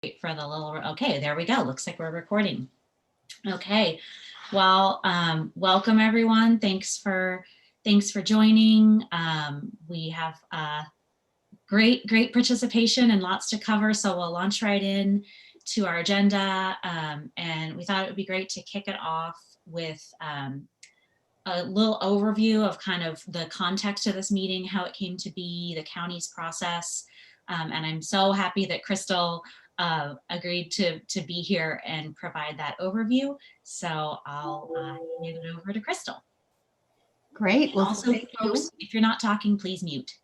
Wait for the little, okay, there we go. Looks like we're recording. Okay, well, welcome everyone. Thanks for joining. We have great participation and lots to cover, so we'll launch right in to our agenda. And we thought it would be great to kick it off with a little overview of kind of the context of this meeting, how it came to be, the county's process. And I'm so happy that Crystal agreed to be here and provide that overview. So I'll hand it over to Crystal. Great. Well, also, folks, if you're not talking, please mute.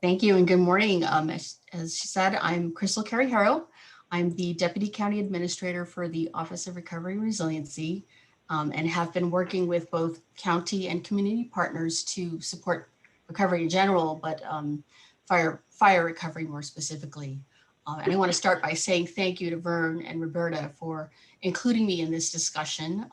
Thank you and good morning. As she said, I'm Crystal Carey-Harrow. I'm the Deputy County Administrator for the Office of Recovery and Resiliency, and have been working with both county and community partners to support recovery in general, but fire recovery more specifically. And I want to start by saying thank you to Vern and Roberta for including me in this discussion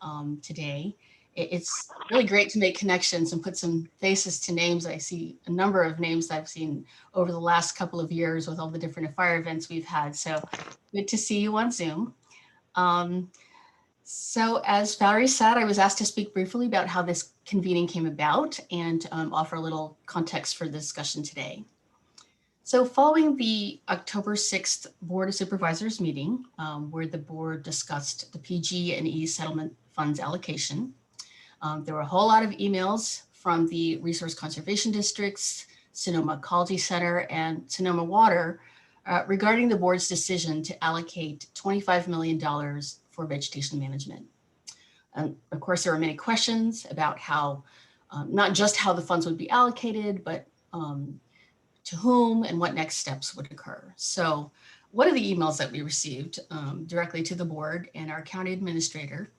today. It's really great to make connections and put some faces to names. I see a number of names that I've seen over the last couple of years with all the different fire events we've had. So good to see you on Zoom. So as Valerie said, I was asked to speak briefly about how this convening came about and offer a little context for the discussion today. So following the October 6th Board of Supervisors meeting, where the board discussed the PG&E settlement funds allocation, there were a whole lot of emails from the Resource Conservation Districts, Sonoma Ecology Center, and Sonoma Water regarding the board's decision to allocate $25 million for vegetation management. And of course, there were many questions about how, not just how the funds would be allocated, but to whom and what next steps would occur. So one of the emails that we received directly to the board and our county administrator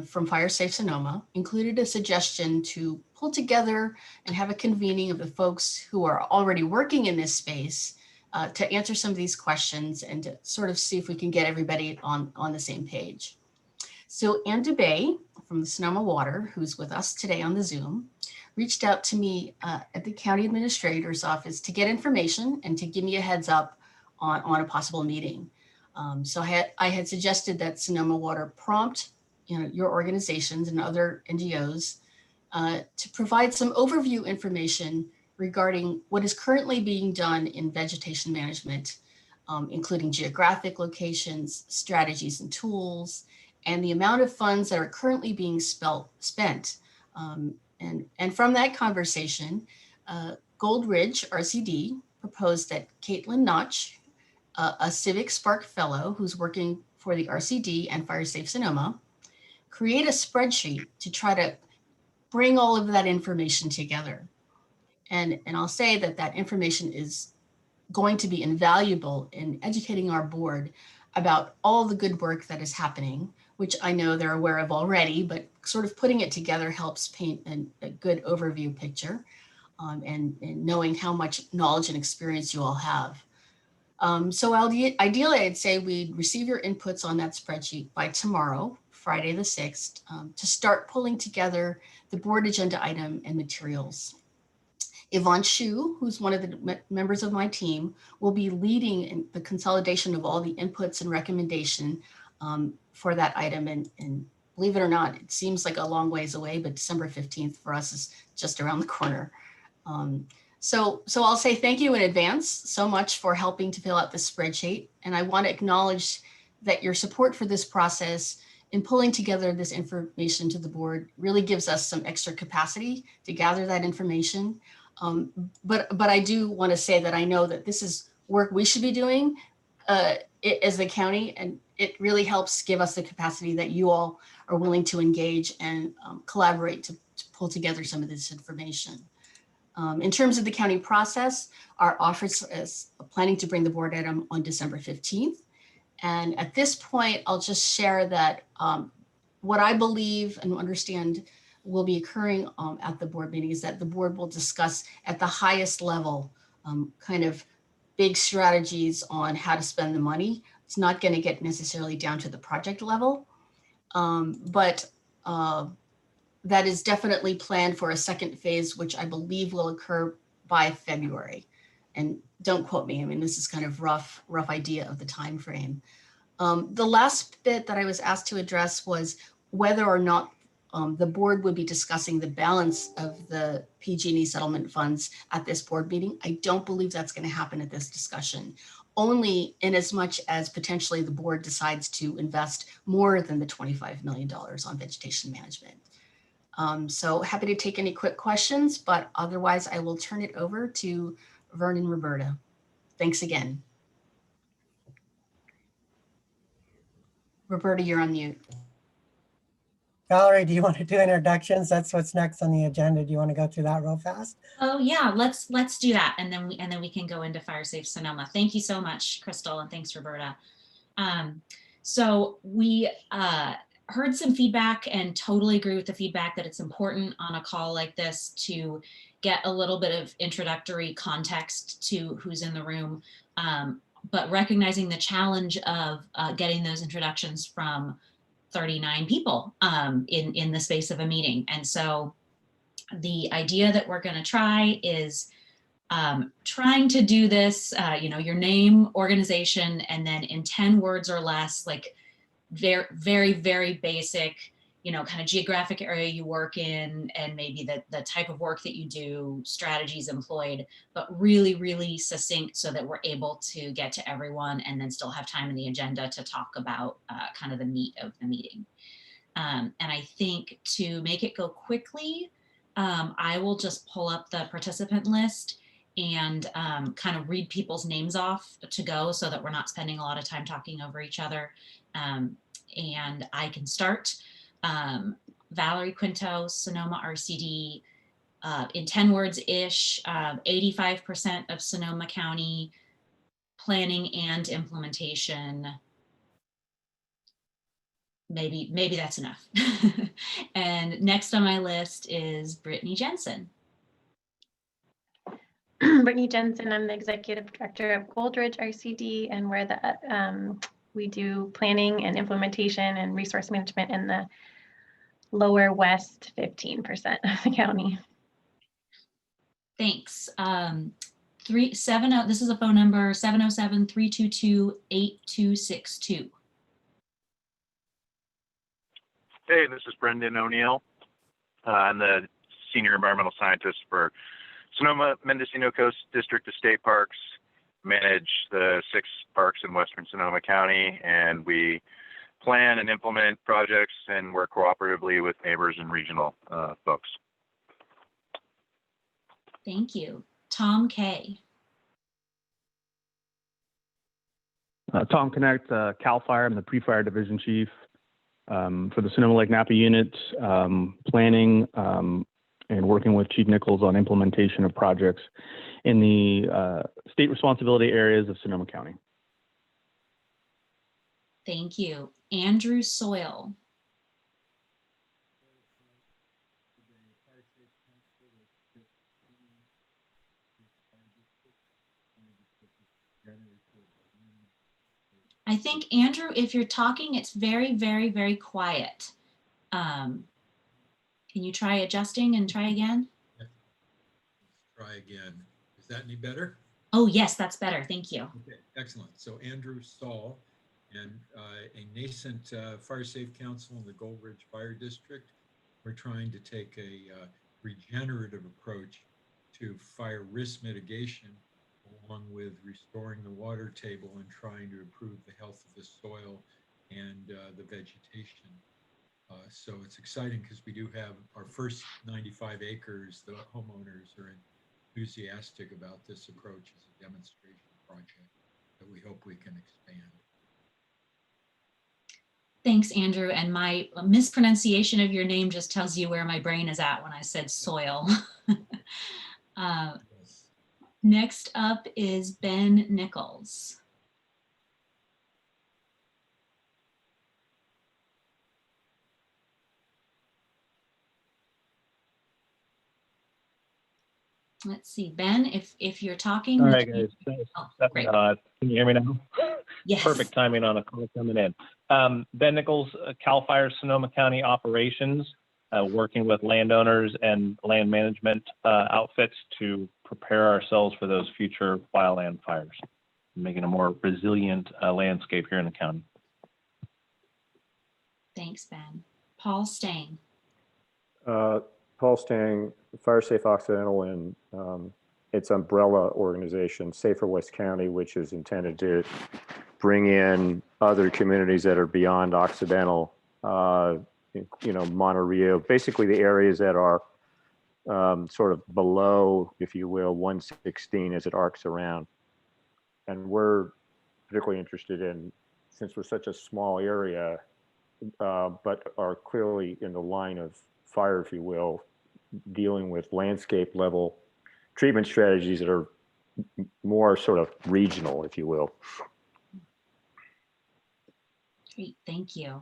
from Fire Safe Sonoma included a suggestion to pull together and have a convening of the folks who are already working in this space to answer some of these questions and to sort of see if we can get everybody on the same page. So Ann Dubay from the Sonoma Water, who's with us today on the Zoom, reached out to me at the county administrator's office to get information and to give me a heads up on a possible meeting. So I had suggested that Sonoma Water prompt your organizations and other NGOs to provide some overview information regarding what is currently being done in vegetation management, including geographic locations, strategies and tools, and the amount of funds that are currently being spent. And from that conversation, Gold Ridge RCD proposed that Caitlin Notch, a Civic Spark Fellow who's working for the RCD and Fire Safe Sonoma, create a spreadsheet to try to bring all of that information together. And I'll say that that information is going to be invaluable in educating our board about all the good work that is happening, which I know they're aware of already, but sort of putting it together helps paint a good overview picture and knowing how much knowledge and experience you all have. So ideally, I'd say we'd receive your inputs on that spreadsheet by tomorrow, Friday the 6th, to start pulling together the board agenda item and materials. Yvonne Shu, who's one of the members of my team, will be leading the consolidation of all the inputs and recommendation for that item. And believe it or not, it seems like a long ways away, but December 15th for us is just around the corner. So I'll say thank you in advance so much for helping to fill out this spreadsheet. And I want to acknowledge that your support for this process in pulling together this information to the board really gives us some extra capacity to gather that information. But I do want to say that I know that this is work we should be doing as the county, and it really helps give us the capacity that you all are willing to engage and collaborate to pull together some of this information. In terms of the county process, our office is planning to bring the board item on December 15th. And at this point, I'll just share that what I believe and understand will be occurring at the board meeting is that the board will discuss at the highest level kind of big strategies on how to spend the money. It's not going to get necessarily down to the project level, but that is definitely planned for a second phase, which I believe will occur by February. And don't quote me. I mean, this is kind of rough idea of the time frame. The last bit that I was asked to address was whether or not the board would be discussing the balance of the PG&E settlement funds at this board meeting. I don't believe that's going to happen at this discussion, only in as much as potentially the board decides to invest more than the $25 million on vegetation management. So happy to take any quick questions, but otherwise I will turn it over to Vern and Roberta. Thanks again. Roberta, you're on mute. Valerie, do you want to do introductions? That's what's next on the agenda. Do you want to go through that real fast? Oh yeah, let's do that, and then we can go into Fire Safe Sonoma. Thank you so much, Crystal, and thanks, Roberta. So we heard some feedback and totally agree with the feedback that it's important on a call like this to get a little bit of introductory context to who's in the room, but recognizing the challenge of getting those introductions from 39 people in the space of a meeting. And so the idea that we're going to try is trying to do this, your name, organization, and then in 10 words or less, like very, very, very basic, kind of geographic area you work in, and maybe the type of work that you do, strategies employed, but really, really succinct so that we're able to get to everyone and then still have time in the agenda to talk about kind of the meat of the meeting. And I think to make it go quickly, I will just pull up the participant list and kind of read people's names off to go so that we're not spending a lot of time talking over each other. And I can start. Valerie Quinto, Sonoma RCD, in 10 words-ish, 85% of Sonoma County planning and implementation. Maybe that's enough. And next on my list is Brittany Jensen. Brittany Jensen, I'm the Executive Director of Goldridge RCD, and we're the we do planning and implementation and resource management in the lower west 15% of the county. Thanks. 370, this is a phone number, 707-322-8262. Hey, this is Brendan O'Neill. I'm the Senior Environmental Scientist for Sonoma Mendocino Coast District of State Parks, manage the 6 parks in Western Sonoma County, and we plan and implement projects and work cooperatively with neighbors and regional folks. Thank you. Tom Kay. Tom Knecht, CAL FIRE. I'm the pre-fire division chief for the Sonoma Lake Napa unit, planning and working with Chief Nichols on implementation of projects in the state responsibility areas of Sonoma County. Thank you. Andrew Soil. I think, Andrew, if you're talking, it's very, very, very quiet. Can you try adjusting and try again? Let's try again. Is that any better? Oh, yes, that's better. Thank you. Okay, excellent. So Andrew Saul and a nascent fire safe council in the Gold Ridge Fire District. We're trying to take a regenerative approach to fire risk mitigation, along with restoring the water table and trying to improve the health of the soil and the vegetation. So it's exciting because we do have our first 95 acres. The homeowners are enthusiastic about this approach as a demonstration project that we hope we can expand. Thanks, Andrew. And my mispronunciation of your name just tells you where my brain is at when I said soil. Yes. Next up is Ben Nichols. Let's see, Ben, if you're talking. All right, guys. Thanks. Oh, great. Can you hear me now? Yes. Perfect timing on a call coming in. Ben Nichols, CAL FIRE Sonoma County Operations. working with landowners and land management outfits to prepare ourselves for those future wildland fires, making a more resilient landscape here in the county. Thanks, Ben. Paul Stange. Paul Stange, Fire Safe Occidental, and its umbrella organization, Safer West County, which is intended to bring in other communities that are beyond Occidental, Monterey, basically the areas that are sort of below, if you will, 116 as it arcs around. And we're particularly interested in, since we're such a small area, but are clearly in the line of fire, if you will, dealing with landscape level treatment strategies that are more sort of regional, if you will. Great, thank you.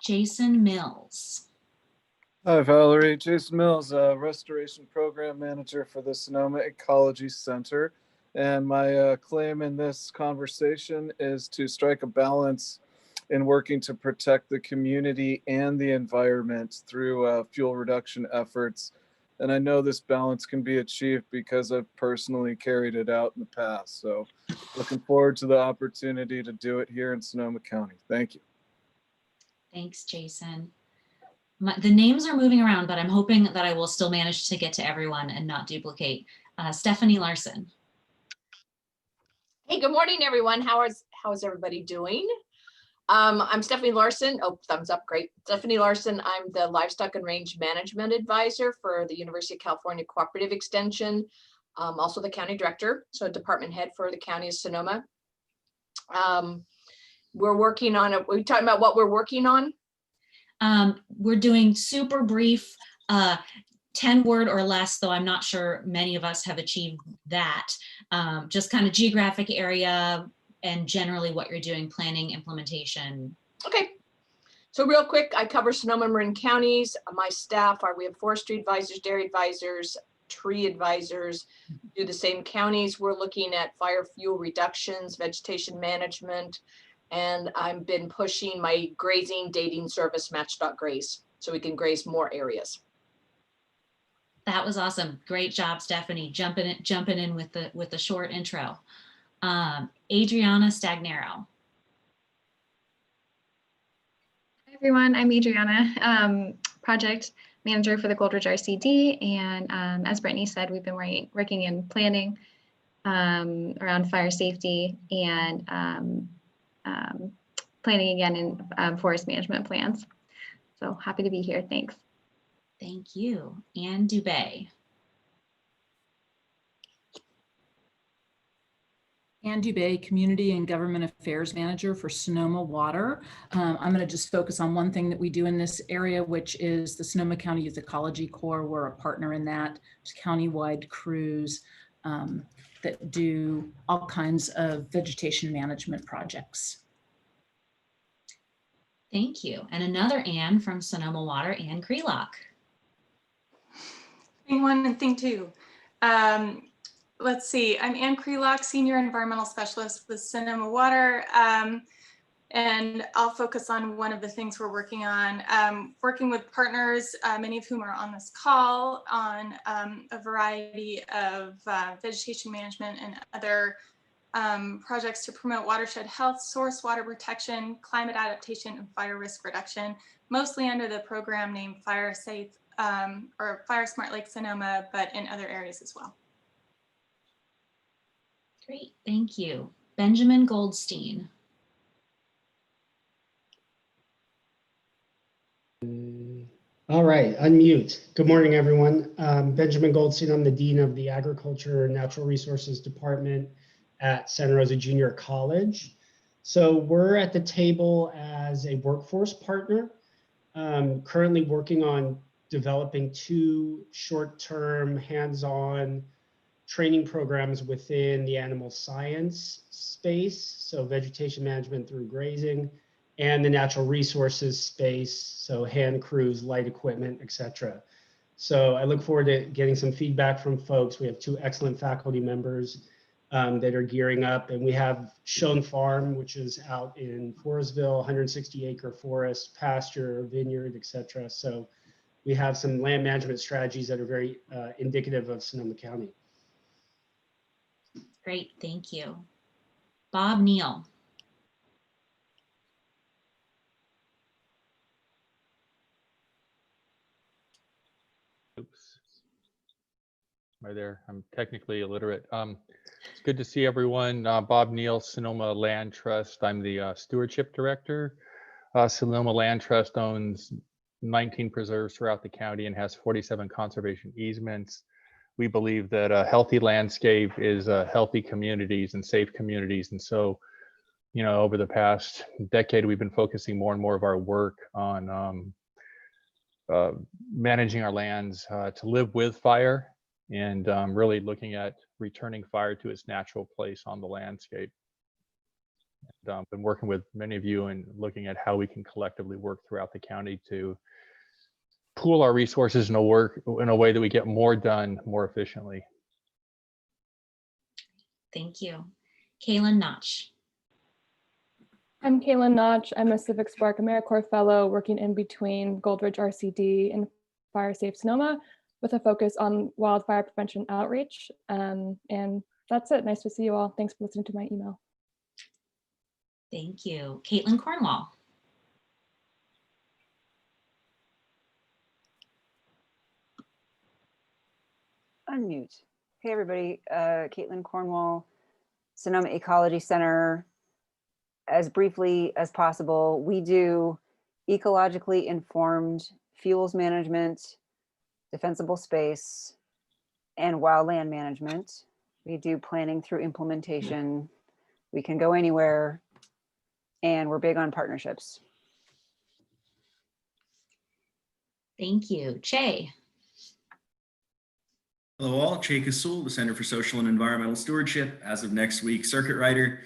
Jason Mills. Hi, Valerie. Jason Mills, Restoration Program Manager for the Sonoma Ecology Center. And my claim in this conversation is to strike a balance in working to protect the community and the environment through fuel reduction efforts. And I know this balance can be achieved because I've personally carried it out in the past. So looking forward to the opportunity to do it here in Sonoma County. Thank you. Thanks, Jason. The names are moving around, but I'm hoping that I will still manage to get to everyone and not duplicate. Stephanie Larson. Hey, good morning, everyone. How's everybody doing? I'm Stephanie Larson. Oh, thumbs up, great. Stephanie Larson, I'm the Livestock and Range Management Advisor for the University of California Cooperative Extension, also the County Director, so Department Head for the County of Sonoma. We're working on it. We're talking about what we're working on. We're doing super brief, 10-word or less, though I'm not sure many of us have achieved that. Just kind of geographic area and generally what you're doing, planning, implementation. Okay. So real quick, I cover Sonoma and Marin counties. My staff we have forestry advisors, dairy advisors, tree advisors, do the same counties. We're looking at fire fuel reductions, vegetation management, and I've been pushing my grazing dating service match.graze so we can graze more areas. That was awesome. Great job, Stephanie, jumping in with the short intro. Adriana Stagnero. Hi everyone, I'm Adriana, project manager for the Goldridge RCD, and as Brittany said, we've been working in planning around fire safety and planning again in forest management plans. So happy to be here. Thanks. Thank you. Ann Dubé. Ann Dubé, Community and Government Affairs Manager for Sonoma Water. I'm going to just focus on one thing that we do in this area, which is the Sonoma County Youth Ecology Corps. We're a partner in that. It's countywide crews that do all kinds of vegetation management projects. Thank you. And another Ann from Sonoma Water, Ann Krelock. Thing one and thing two. Let's see, I'm Ann Krelock, Senior Environmental Specialist with Sonoma Water, and I'll focus on one of the things we're working on, working with partners, many of whom are on this call, on a variety of vegetation management and other projects to promote watershed health, source water protection, climate adaptation, and fire risk reduction, mostly under the program named Fire Safe or Fire Smart Lake Sonoma, but in other areas as well. Great, thank you. Benjamin Goldstein. All right, unmute. Good morning, everyone. Benjamin Goldstein, I'm the Dean of the Agriculture and Natural Resources Department at Santa Rosa Junior College. So we're at the table as a workforce partner, currently working on developing 2 short-term hands-on training programs within the animal science space, so vegetation management through grazing, and the natural resources space, so hand crews, light equipment, etc. So I look forward to getting some feedback from folks. We have 2 excellent faculty members that are gearing up, and we have Schoen Farm, which is out in Forestville, 160-acre forest, pasture, vineyard, etc. So we have some land management strategies that are very indicative of Sonoma County. Great, thank you. Bob Neale. Oops. Right there. I'm technically illiterate. It's good to see everyone. Bob Neale, Sonoma Land Trust. I'm the stewardship director. Sonoma Land Trust owns 19 preserves throughout the county and has 47 conservation easements. We believe that a healthy landscape is healthy communities and safe communities. And so, you know, over the past decade, we've been focusing more and more of our work on managing our lands to live with fire, and really looking at returning fire to its natural place on the landscape. And, been working with many of you and looking at how we can collectively work throughout the county to pool our resources in a way that we get more done more efficiently. Thank you. Kaylin Notch. I'm Kaylin Notch. I'm a Civic Spark AmeriCorps Fellow working in between Goldridge RCD and Fire Safe Sonoma with a focus on wildfire prevention outreach. And that's it. Nice to see you all. Thanks for listening to my email. Thank you. Caitlin Cornwall. Unmute. Hey everybody, Caitlin Cornwall, Sonoma Ecology Center. As briefly as possible, we do ecologically informed fuels management, defensible space, and wildland management. We do planning through implementation. We can go anywhere, and we're big on partnerships. Thank you. Che. Hello all, Che Kasul, the Center for Social and Environmental Stewardship, as of next week, circuit rider,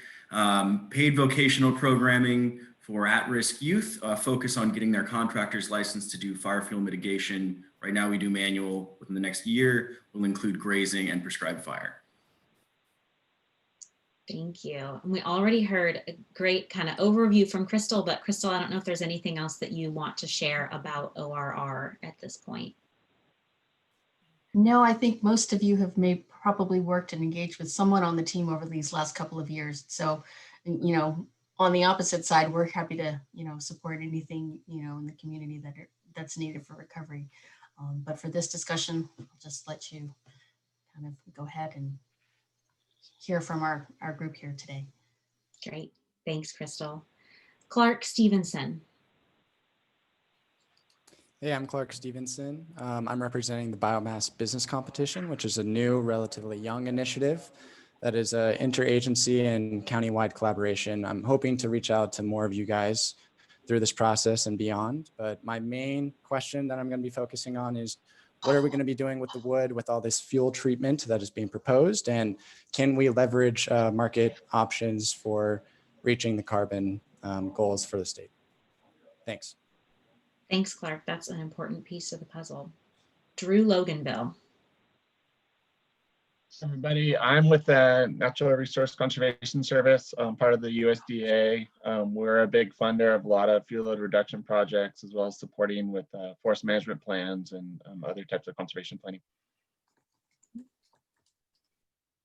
paid vocational programming for at-risk youth, focus on getting their contractor's license to do fire fuel mitigation. Right now we do manual. Within the next year, we'll include grazing and prescribed fire. Thank you. And we already heard a great kind of overview from Crystal, but Crystal, I don't know if there's anything else that you want to share about ORR at this point. No, I think most of you have probably worked and engaged with someone on the team over these last couple of years. So, you know, on the opposite side, we're happy to, you know, support anything, you know, in the community that's needed for recovery. But for this discussion, I'll just let you kind of go ahead and hear from our group here today. Great. Thanks, Crystal. Clark Stevenson. Hey, I'm Clark Stevenson. I'm representing the Biomass Business Competition, which is a new, relatively young initiative that is an interagency and countywide collaboration. I'm hoping to reach out to more of you guys through this process and beyond. But my main question that I'm going to be focusing on is, what are we going to be doing with the wood with all this fuel treatment that is being proposed? And can we leverage market options for reaching the carbon goals for the state? Thanks. Thanks, Clark. That's an important piece of the puzzle. Drew Loganville. Everybody, I'm with the Natural Resource Conservation Service, part of the USDA. We're a big funder of a lot of fuel load reduction projects, as well as supporting with forest management plans and other types of conservation planning.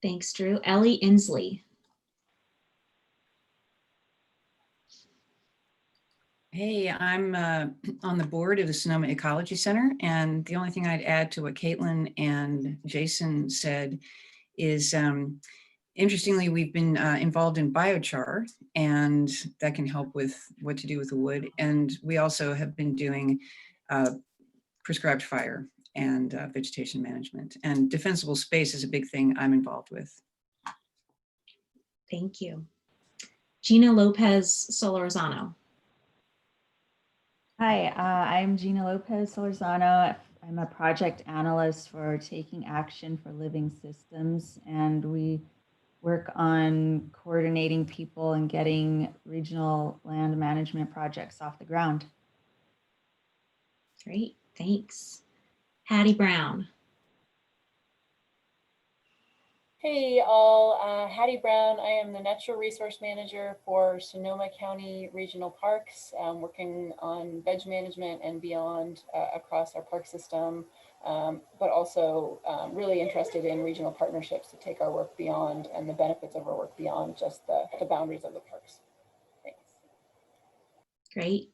Thanks, Drew. Ellie Inslee. Hey, I'm on the board of the Sonoma Ecology Center, and the only thing I'd add to what Caitlin and Jason said is, interestingly, we've been involved in biochar, and that can help with what to do with the wood. And we also have been doing prescribed fire and vegetation management. And defensible space is a big thing I'm involved with. Thank you. Gina Lopez Solorzano. Hi, I'm Gina Lopez Solorzano. I'm a project analyst for Taking Action for Living Systems, and we work on coordinating people and getting regional land management projects off the ground. Great, thanks. Hattie Brown. Hey all, Hattie Brown. I am the Natural Resource Manager for Sonoma County Regional Parks, working on veg management and beyond across our park system, but also really interested in regional partnerships to take our work beyond and the benefits of our work beyond just the boundaries of the parks. Thanks. Great.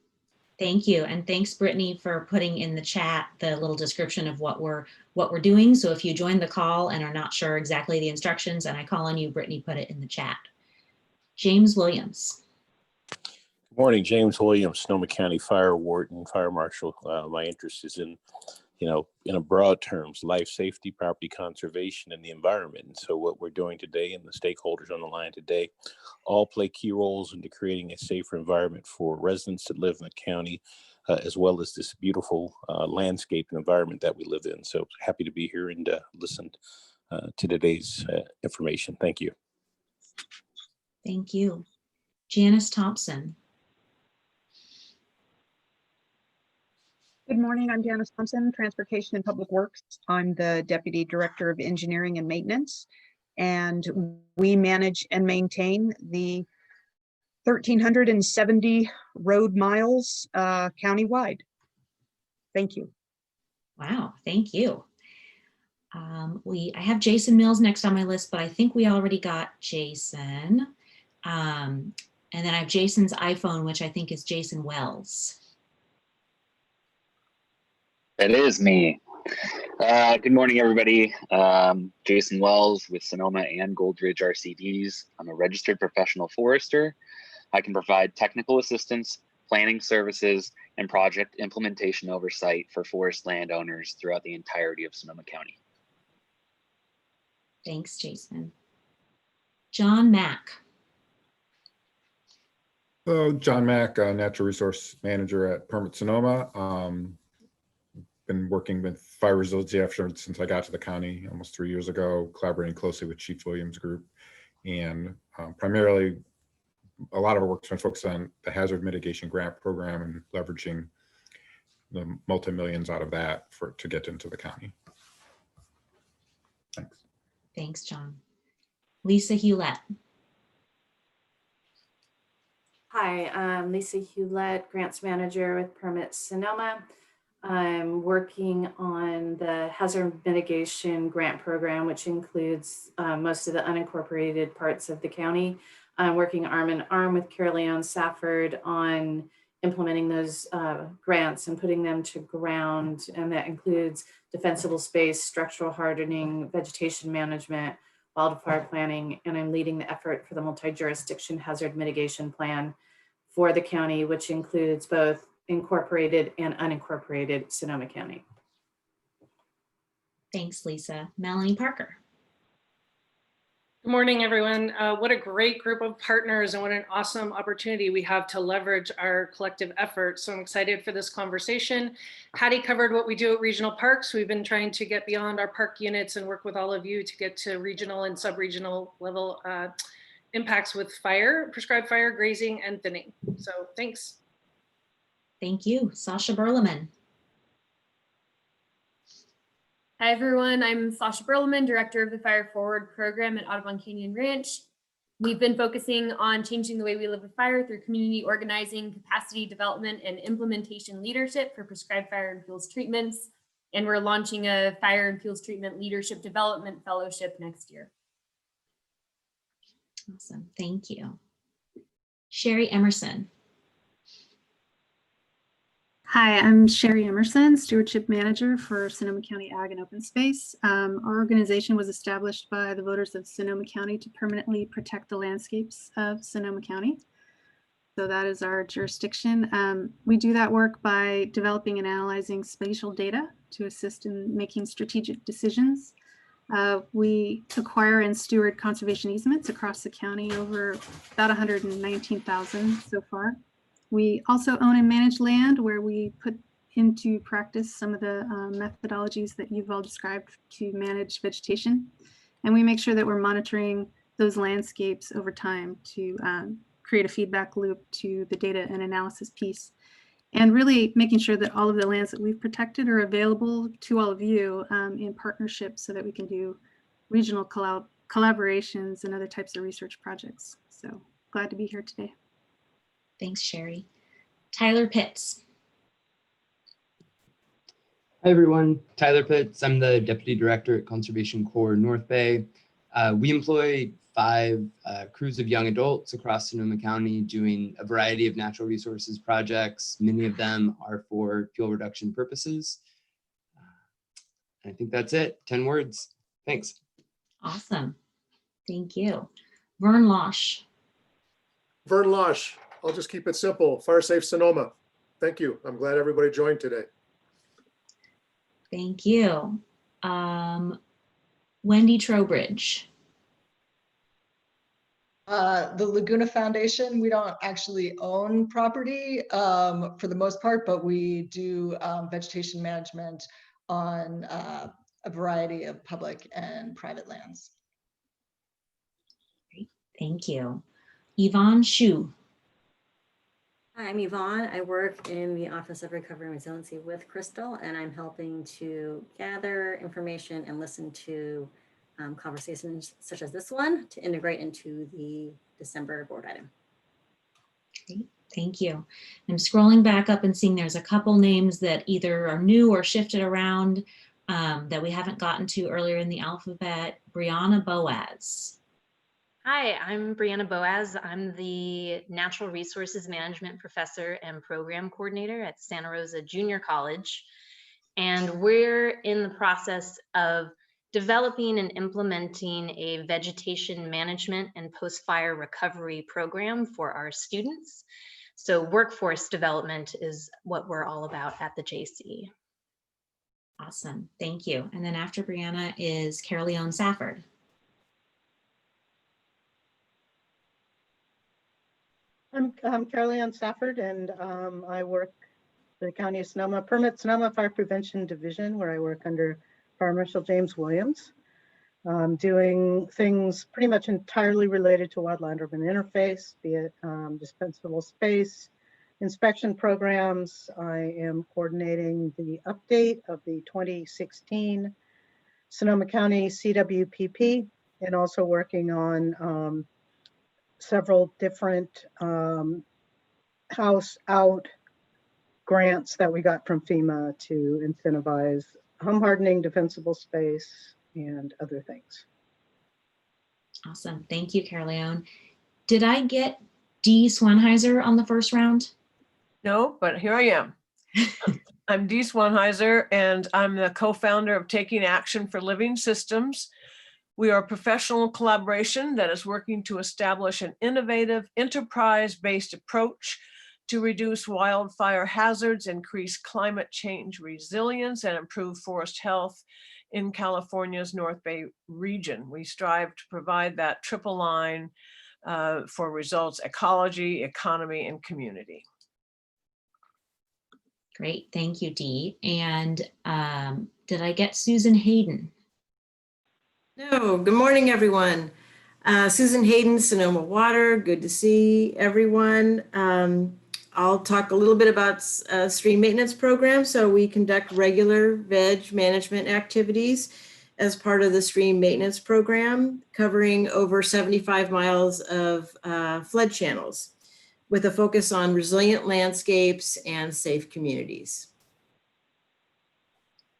Thank you. And thanks, Brittany, for putting in the chat the little description of what we're doing. So if you join the call and are not sure exactly the instructions and I call on you, Brittany put it in the chat. James Williams. Good morning, James Williams, Sonoma County Fire Warden, Fire Marshal. My interest is in, in a broad terms, life safety, property conservation, and the environment. And so what we're doing today and the stakeholders on the line today all play key roles into creating a safer environment for residents that live in the county, as well as this beautiful landscape and environment that we live in. So happy to be here and listen to today's information. Thank you. Thank you. Janice Thompson. Good morning, I'm Janice Thompson, Transportation and Public Works. I'm the Deputy Director of Engineering and Maintenance, and we manage and maintain the 1,370 road miles countywide. Thank you. Wow, thank you. I have Jason Mills next on my list, but I think we already got Jason. And then I have Jason's iPhone, which I think is Jason Wells. It is me. Good morning, everybody. Jason Wells with Sonoma and Goldridge RCDs. I'm a registered professional forester. I can provide technical assistance, planning services, and project implementation oversight for forest landowners throughout the entirety of Sonoma County. Thanks, Jason. John Mack. Hello, John Mack, Natural Resource Manager at Permit Sonoma. Been working with fire resiliency efforts since I got to the county almost 3 years ago, collaborating closely with Chief Williams Group. And primarily, a lot of our work has been focused on the hazard mitigation grant program and leveraging the multi-millions out of that to get into the county. Thanks. Thanks, John. Lisa Hewlett. Hi, I'm Lisa Hewlett, Grants Manager with Permit Sonoma. I'm working on the hazard mitigation grant program, which includes most of the unincorporated parts of the county. I'm working arm in arm with Carol Safford on implementing those grants and putting them to ground. And that includes defensible space, structural hardening, vegetation management, wildfire planning, and I'm leading the effort for the multi-jurisdiction hazard mitigation plan for the county, which includes both incorporated and unincorporated Sonoma County. Thanks, Lisa. Melanie Parker. Good morning, everyone. What a great group of partners and what an awesome opportunity we have to leverage our collective efforts. So I'm excited for this conversation. Hattie covered what we do at regional parks. We've been trying to get beyond our park units and work with all of you to get to regional and sub-regional level impacts with fire, prescribed fire, grazing, and thinning. So thanks. Thank you. Sasha Berleman. Hi, everyone. I'm Sasha Berleman, Director of the Fire Forward program at Audubon Canyon Ranch. We've been focusing on changing the way we live with fire through community organizing, capacity development, and implementation leadership for prescribed fire and fuels treatments. And we're launching a fire and fuels treatment leadership development fellowship next year. Awesome. Thank you. Sherry Emerson. Hi, I'm Sherry Emerson, Stewardship Manager for Sonoma County Ag and Open Space. Our organization was established by the voters of Sonoma County to permanently protect the landscapes of Sonoma County. So that is our jurisdiction. We do that work by developing and analyzing spatial data to assist in making strategic decisions. We acquire and steward conservation easements across the county, over about 119,000 so far. We also own and manage land where we put into practice some of the methodologies that you've all described to manage vegetation. And we make sure that we're monitoring those landscapes over time to create a feedback loop to the data and analysis piece. And really making sure that all of the lands that we've protected are available to all of you in partnership so that we can do regional collaborations, and other types of research projects. So glad to be here today. Thanks, Sherry. Tyler Pitts. Hi, everyone. Tyler Pitts. I'm the Deputy Director at Conservation Corps North Bay. We employ 5 crews of young adults across Sonoma County doing a variety of natural resources projects. Many of them are for fuel reduction purposes. I think that's it. 10 words. Thanks. Awesome. Thank you. Vern Losh. Vern Losh. I'll just keep it simple. Fire Safe Sonoma. Thank you. I'm glad everybody joined today. Thank you. Wendy Trowbridge. The Laguna Foundation, we don't actually own property for the most part, but we do vegetation management on a variety of public and private lands. Great. Thank you. Yvonne Shu. Hi, I'm Yvonne. I work in the Office of Recovery and Resiliency with Crystal, and I'm helping to gather information and listen to conversations such as this one to integrate into the December board item. Great. Thank you. I'm scrolling back up and seeing there's a couple names that either are new or shifted around that we haven't gotten to earlier in the alphabet. Brianna Boaz. Hi, I'm Brianna Boaz. I'm the Natural Resources Management Professor and Program Coordinator at Santa Rosa Junior College. And we're in the process of developing and implementing a vegetation management and post-fire recovery program for our students. So workforce development is what we're all about at the JC. Awesome, thank you. And then after Brianna is Caroleon Safford. I'm Caroleon Safford, and I work for the County of Sonoma, Permit Sonoma Fire Prevention Division, where I work under Fire Marshal James Williams, doing things pretty much entirely related to wildland-urban interface, be it dispensable space, inspection programs. I am coordinating the update of the 2016 Sonoma County CWPP, and also working on several different house out grants that we got from FEMA to incentivize home hardening, defensible space, and other things. Awesome, thank you, Caroleon. Did I get Dee Swanheiser on the first round? No, but here I am. I'm Dee Swanheiser, and I'm the co-founder of Taking Action for Living Systems. We are a professional collaboration that is working to establish an innovative, enterprise-based approach to reduce wildfire hazards, increase climate change resilience, and improve forest health in California's North Bay region. We strive to provide that triple line for results: ecology, economy, and community. Great, thank you, Dee. And did I get Susan Hayden? No, good morning, everyone. Susan Hayden, Sonoma Water. Good to see everyone. I'll talk a little bit about stream maintenance program. So we conduct regular veg management activities as part of the stream maintenance program, covering over 75 miles of flood channels with a focus on resilient landscapes and safe communities.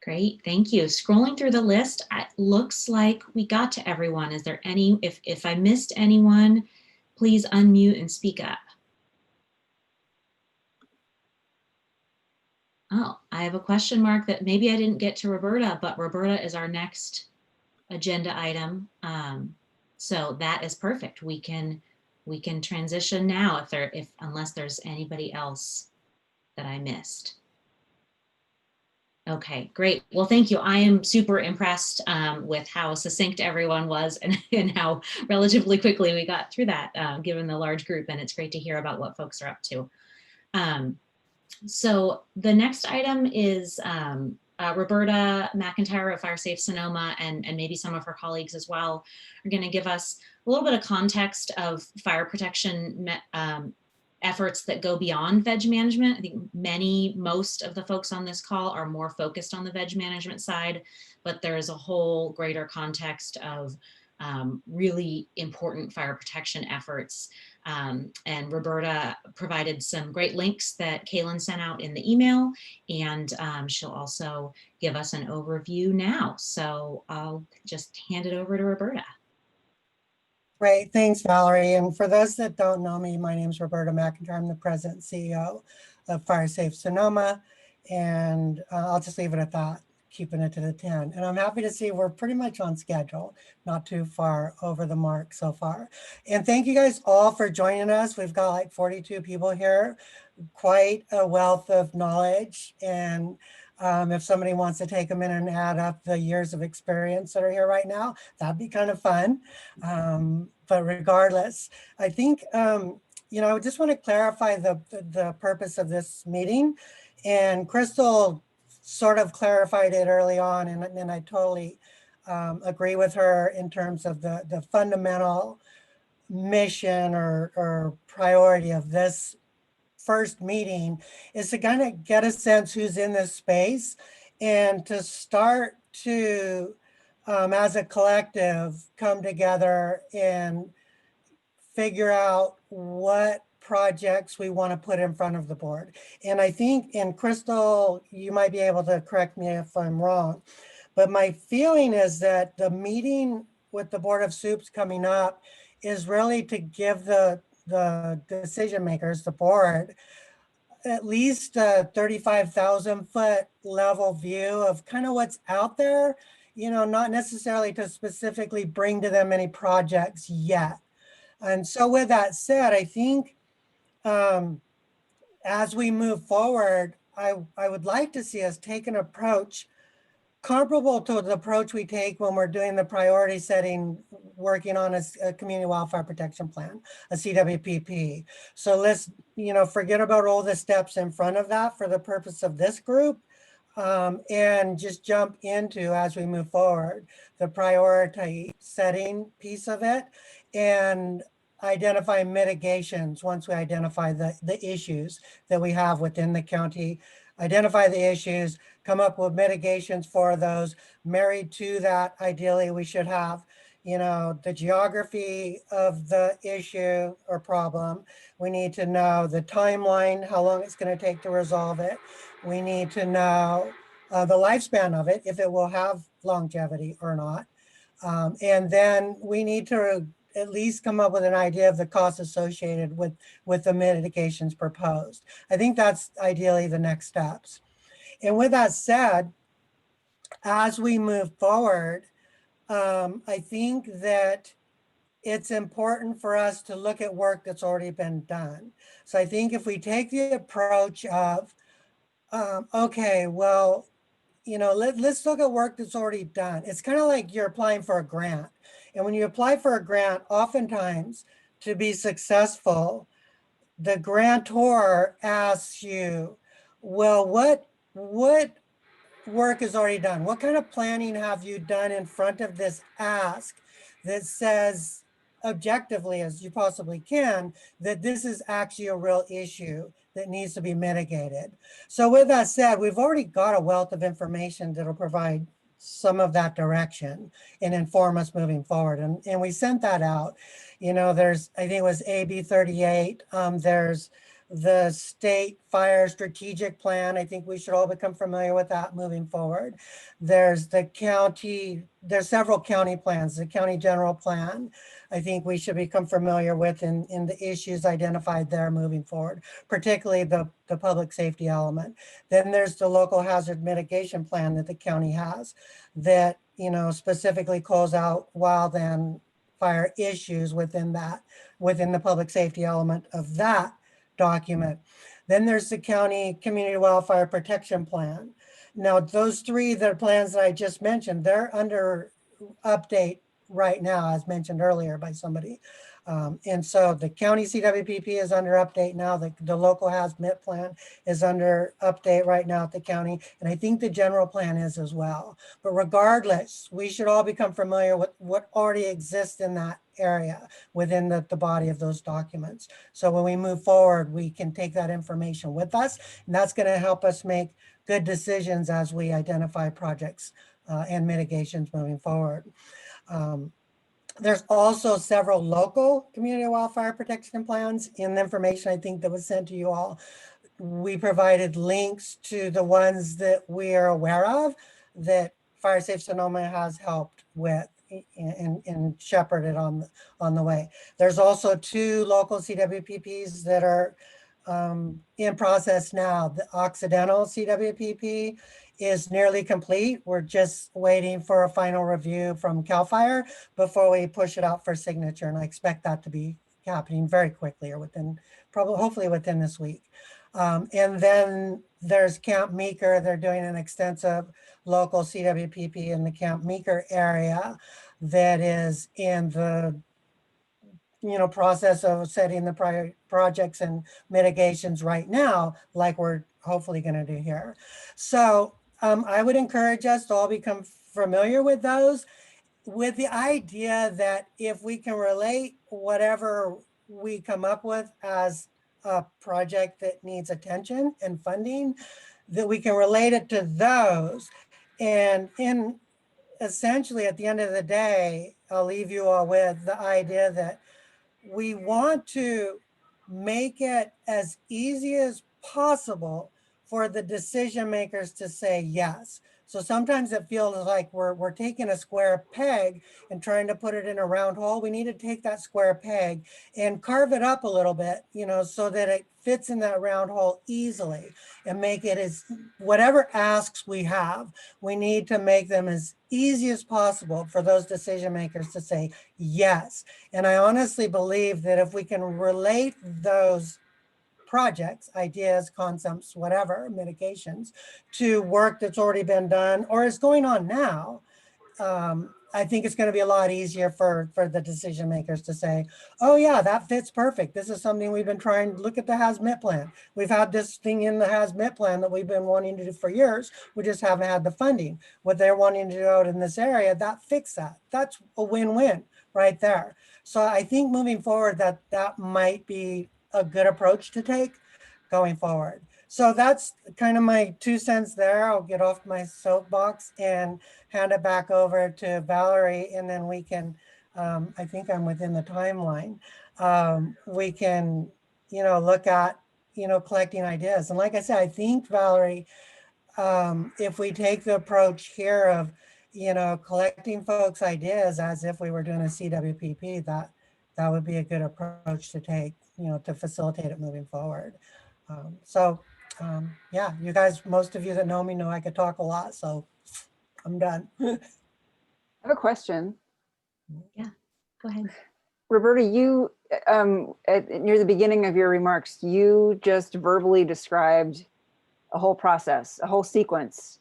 Great, thank you. Scrolling through the list, it looks like we got to everyone. Is there any, if I missed anyone, please unmute and speak up. Oh, I have a question mark that maybe I didn't get to Roberta, but Roberta is our next agenda item. So that is perfect. We can transition now unless there's anybody else that I missed. Okay, great. Well, thank you. I am super impressed with how succinct everyone was and how relatively quickly we got through that, given the large group, and it's great to hear about what folks are up to. So the next item is Roberta McIntyre of Fire Safe Sonoma, and maybe some of her colleagues as well, are going to give us a little bit of context of fire protection efforts that go beyond veg management. I think most of the folks on this call are more focused on the veg management side, but there is a whole greater context of really important fire protection efforts. And Roberta provided some great links that Kaylin sent out in the email, and she'll also give us an overview now. So I'll just hand it over to Roberta. Great, thanks, Valerie. And for those that don't know me, my name is Roberta McIntyre. I'm the president and CEO of FireSafe Sonoma, and I'll just leave it at that, keeping it to the 10. And I'm happy to see we're pretty much on schedule, not too far over the mark so far. And thank you guys all for joining us. We've got like 42 people here, quite a wealth of knowledge. And if somebody wants to take a minute and add up the years of experience that are here right now, that'd be kind of fun. But regardless, I think, you know, I just want to clarify the purpose of this meeting. And Crystal sort of clarified it early on, and I totally agree with her in terms of the fundamental mission or priority of this first meeting is to kind of get a sense who's in this space and to start to, as a collective, come together and figure out what projects we want to put in front of the board. And I think, and Crystal, you might be able to correct me if I'm wrong, but my feeling is that the meeting with the Board of Soups coming up is really to give the decision makers, the board, at least a 35,000 foot level view of kind of what's out there, you know, not necessarily to specifically bring to them any projects yet. And so with that said, I think as we move forward, I would like to see us take an approach comparable to the approach we take when we're doing the priority setting, working on a community wildfire protection plan, a CWPP. So let's, you know, forget about all the steps in front of that for the purpose of this group, and just jump into, as we move forward, the priority setting piece of it, and identify mitigations once we identify the issues that we have within the county, identify the issues, come up with mitigations for those. Married to that, ideally, we should have, you know, the geography of the issue or problem. We need to know the timeline, how long it's going to take to resolve it. We need to know the lifespan of it, if it will have longevity or not. And then we need to at least come up with an idea of the costs associated with the mitigations proposed. I think that's ideally the next steps. And with that said, as we move forward, I think that it's important for us to look at work that's already been done. So I think if we take the approach of, okay, well, you know, let's look at work that's already done. It's kind of like you're applying for a grant. And when you apply for a grant, oftentimes to be successful, the grantor asks you, well, what work is already done? What kind of planning have you done in front of this ask that says objectively, as you possibly can, that this is actually a real issue that needs to be mitigated? So with that said, we've already got a wealth of information that'll provide some of that direction and inform us moving forward. And we sent that out. You know, there's, I think it was AB 38. There's the state fire strategic plan. I think we should all become familiar with that moving forward. There's the county, there's several county plans, the county general plan. I think we should become familiar with in the issues identified there moving forward, particularly the public safety element. Then there's the local hazard mitigation plan that the county has that, you know, specifically calls out wildland fire issues within that, within the public safety element of that document. Then there's the county community wildfire protection plan. Now, those three, the plans that I just mentioned, they're under update right now, as mentioned earlier by somebody. And so the county CWPP is under update now. The local HAZMIT plan is under update right now at the county. And I think the general plan is as well. But regardless, we should all become familiar with what already exists in that area within the body of those documents. So when we move forward, we can take that information with us, and that's going to help us make good decisions as we identify projects and mitigations moving forward. There's also several local community wildfire protection plans in the information I think that was sent to you all. We provided links to the ones that we are aware of that Fire Safe Sonoma has helped with and shepherded on the way. There's also 2 local CWPPs that are in process now. The Occidental CWPP is nearly complete. We're just waiting for a final review from CAL FIRE before we push it out for signature. And I expect that to be happening very quickly or within, probably, hopefully within this week. And then there's Camp Meeker. They're doing an extensive local CWPP in the Camp Meeker area that is in the process of setting the projects and mitigations right now, like we're hopefully going to do here. So I would encourage us to all become familiar with those, with the idea that if we can relate whatever we come up with as a project that needs attention and funding, that we can relate it to those. And essentially at the end of the day, I'll leave you all with the idea that we want to make it as easy as possible for the decision makers to say yes. So sometimes it feels like we're taking a square peg and trying to put it in a round hole. We need to take that square peg and carve it up a little bit, so that it fits in that round hole easily, and make it as, whatever asks we have, we need to make them as easy as possible for those decision makers to say yes. And I honestly believe that if we can relate those projects, ideas, concepts, whatever, mitigations, to work that's already been done or is going on now, I think it's going to be a lot easier for the decision makers to say, oh yeah, that fits perfect. This is something we've been trying to look at the HAZMIT plan. We've had this thing in the HAZMIT plan that we've been wanting to do for years. We just haven't had the funding. What they're wanting to do out in this area, that fix that. That's a win-win right there. So I think moving forward, that might be a good approach to take going forward. So that's kind of my 2 cents there. I'll get off my soapbox and hand it back over to Valerie, and then we can, I think I'm within the timeline. We can, look at, collecting ideas. And like I said, I think, Valerie, if we take the approach here of, collecting folks' ideas as if we were doing a CWPP, that would be a good approach to take, to facilitate it moving forward. Yeah, you guys, most of you that know me know I could talk a lot, so I'm done. I have a question. Yeah, go ahead. Roberta, you, near the beginning of your remarks, you just verbally described a whole process, a whole sequence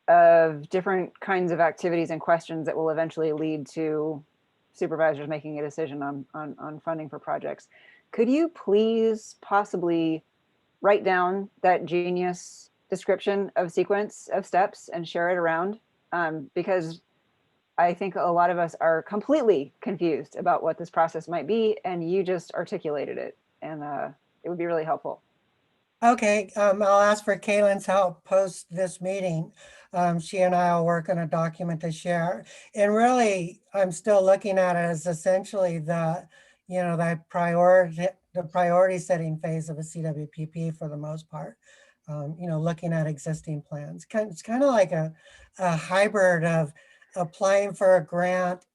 of different kinds of activities and questions that will eventually lead to supervisors making a decision on funding for projects. Could you please possibly write down that genius description of sequence of steps and share it around? Because I think a lot of us are completely confused about what this process might be, and you just articulated it, and it would be really helpful. Okay, I'll ask for Kaylin's help post this meeting. She and I will work on a document to share. And really, I'm still looking at it as essentially the priority setting phase of a CWPP for the most part. Looking at existing plans. It's kind of like a hybrid of applying for a grant,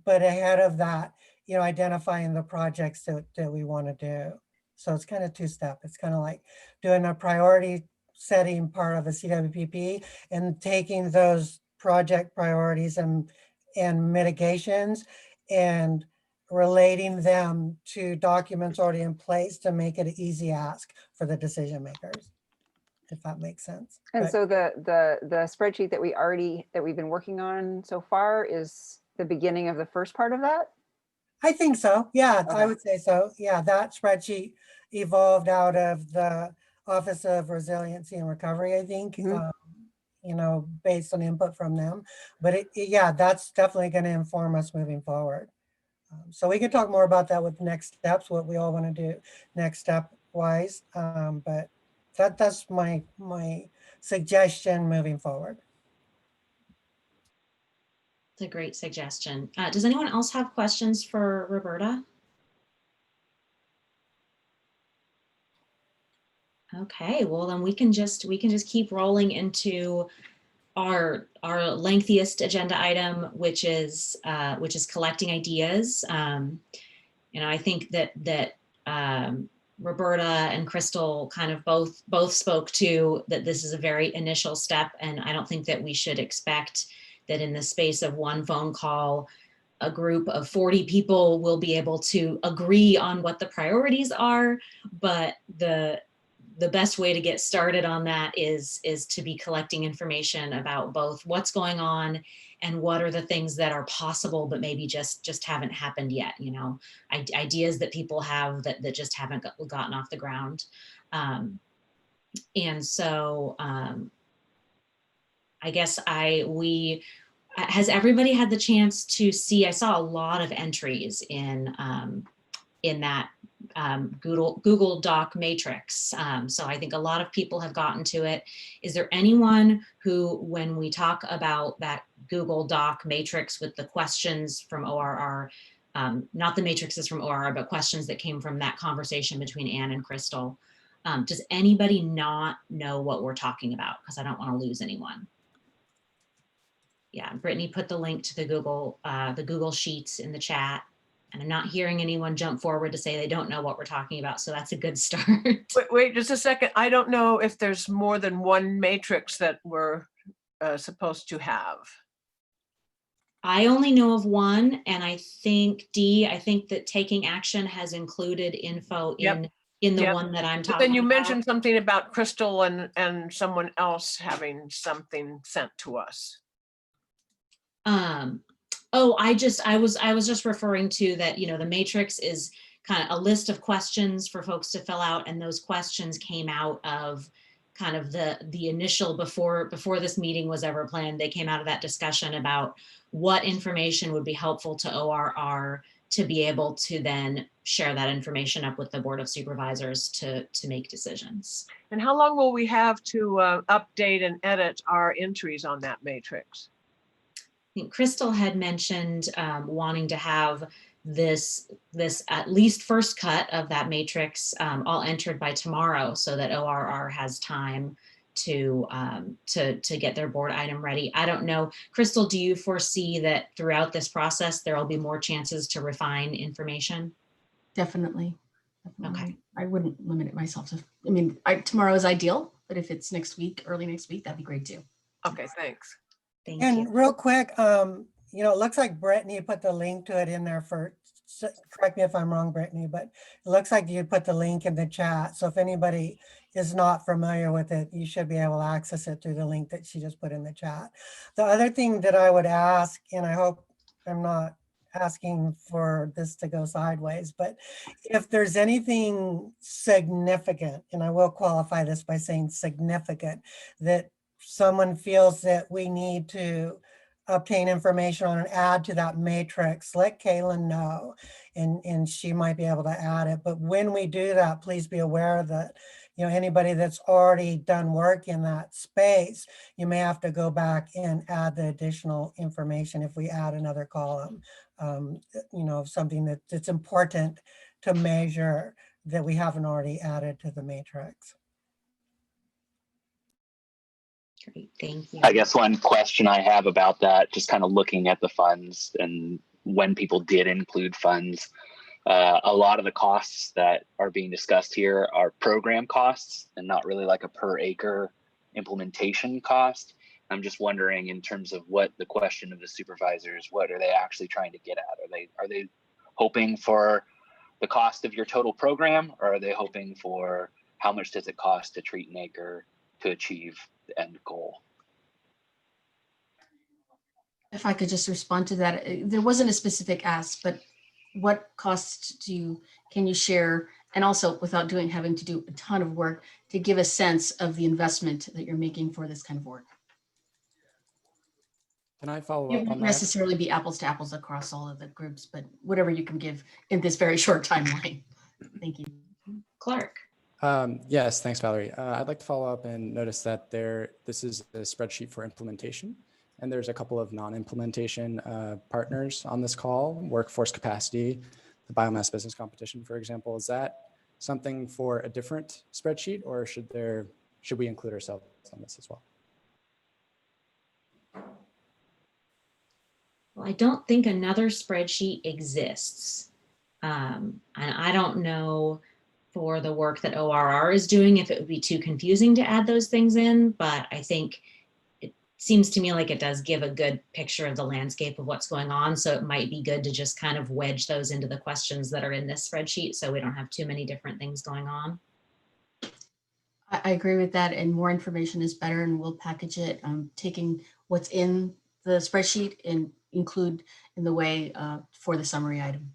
but ahead of that, identifying the projects that we want to do. So it's kind of 2-step. It's kind of like doing a priority setting part of a CWPP and taking those project priorities and mitigations and relating them to documents already in place to make it an easy ask for the decision makers, if that makes sense. And so the spreadsheet that we've been working on so far is the beginning of the first part of that? I think so. Yeah, Okay. I would say so. Yeah, that spreadsheet evolved out of the Office of Resiliency and Recovery, I think, based on input from them. But yeah, that's definitely going to inform us moving forward. So we can talk more about that with next steps, what we all want to do next step wise. But that's my suggestion moving forward. It's a great suggestion. Does anyone else have questions for Roberta? Okay, well then we can just keep rolling into our lengthiest agenda item, which is collecting ideas. I think that Roberta and Crystal kind of both spoke to that this is a very initial step, and I don't think that we should expect that in the space of one phone call, a group of 40 people will be able to agree on what the priorities are, but the best way to get started on that is to be collecting information about both what's going on and what are the things that are possible but maybe just haven't happened yet, ideas that people have that just haven't gotten off the ground. And so I guess has everybody had the chance to see? I saw a lot of entries in that Google Doc matrix. So I think a lot of people have gotten to it. Is there anyone who, when we talk about that Google Doc matrix with the questions from ORR, not the matrices from ORR, but questions that came from that conversation between Anne and Crystal, does anybody not know what we're talking about? Because I don't want to lose anyone. Yeah, Brittany put the link to the Google Sheets in the chat. And I'm not hearing anyone jump forward to say they don't know what we're talking about. So that's a good start. Wait just a second. I don't know if there's more than one matrix that we're supposed to have. I only know of one. And I think, Dee, I think that taking action has included info in the one that I'm talking about. But then you mentioned something about Crystal and someone else having something sent to us. Oh, I was just referring to that, the matrix is kind of a list of questions for folks to fill out. And those questions came out of kind of the initial, before this meeting was ever planned, they came out of that discussion about what information would be helpful to ORR to be able to then share that information up with the Board of Supervisors to make decisions. And how long will we have to update and edit our entries on that matrix? I think Crystal had mentioned wanting to have this at least first cut of that matrix all entered by tomorrow, so that ORR has time to get their board item ready. I don't know, Crystal, do you foresee that throughout this process there will be more chances to refine information? Definitely. Okay. I wouldn't limit it myself to. Tomorrow is ideal, but if it's next week, early next week, that'd be great too. Okay, thanks. Thank and you. real quick, it looks like Brittany put the link to it in there correct me if I'm wrong, Brittany, but it looks like you put the link in the chat. So if anybody is not familiar with it, you should be able to access it through the link that she just put in the chat. The other thing that I would ask, and I hope I'm not asking for this to go sideways, but if there's anything significant, and I will qualify this by saying significant, that someone feels that we need to obtain information on and add to that matrix, let Kaylin know, and she might be able to add it. But when we do that, please be aware that, anybody that's already done work in that space, you may have to go back and add the additional information if we add another column, something that's important to measure that we haven't already added to the matrix. Great, thank you. I guess one question I have about that, just kind of looking at the funds and when people did include funds, a lot of the costs that are being discussed here are program costs and not really like a per acre implementation cost. I'm just wondering, in terms of what the question of the supervisors, what are they actually trying to get at? Are they hoping for the cost of your total program, or are they hoping for how much does it cost to treat an acre to achieve the end goal? If I could just respond to that, there wasn't a specific ask, but what costs can you share? And also without having to do a ton of work to give a sense of the investment that you're making for this kind of work. Can I follow It up on won't that? necessarily be apples to apples across all of the groups, but whatever you can give in this very short timeline. Thank you. Clark. Yes, thanks, Valerie. I'd like to follow up and notice that this is a spreadsheet for implementation. and there's a couple of non-implementation partners on this call, workforce capacity, the biomass business competition, for example. Is that something for a different spreadsheet, or should we include ourselves on this as well? Well, I don't think another spreadsheet exists. And I don't know for the work that ORR is doing if it would be too confusing to add those things in, but I think it seems to me like it does give a good picture of the landscape of what's going on. So it might be good to just kind of wedge those into the questions that are in this spreadsheet so we don't have too many different things going on. I agree with that, and more information is better, and we'll package it, taking what's in the spreadsheet and include in the way for the summary item.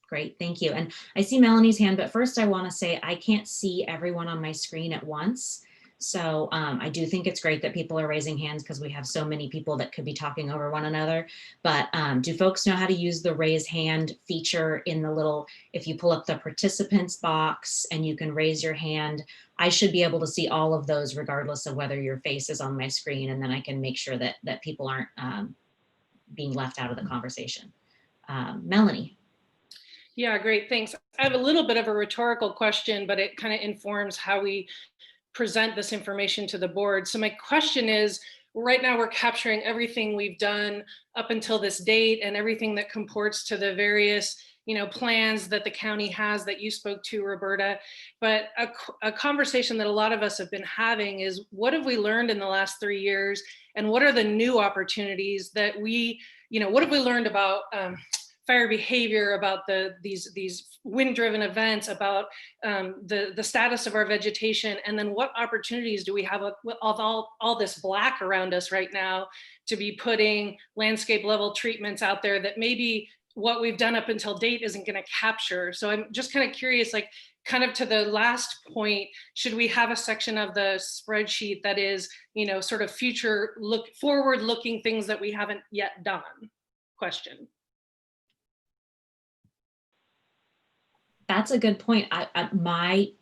Great, thank you. And I see Melanie's hand, but first I want to say I can't see everyone on my screen at once. So I do think it's great that people are raising hands because we have so many people that could be talking over one another. But do folks know how to use the raise hand feature in the little, if you pull up the participants box and you can raise your hand, I should be able to see all of those regardless of whether your face is on my screen, and then I can make sure that people aren't being left out of the conversation. Melanie. Yeah, great, thanks. I have a little bit of a rhetorical question, but it kind of informs how we present this information to the board. So my question is, right now we're capturing everything we've done up until this date and everything that comports to the various plans that the county has that you spoke to, Roberta. But a conversation that a lot of us have been having is, what have we learned in the last 3 years? And what are the new opportunities that what have we learned about fire behavior, about these wind-driven events, about the status of our vegetation, and then what opportunities do we have of all this black around us right now to be putting landscape level treatments out there that maybe what we've done up until date isn't going to capture. So I'm just kind of curious, like kind of to the last point, should we have a section of the spreadsheet that is, sort of forward looking things that we haven't yet done? Question. That's a good point. My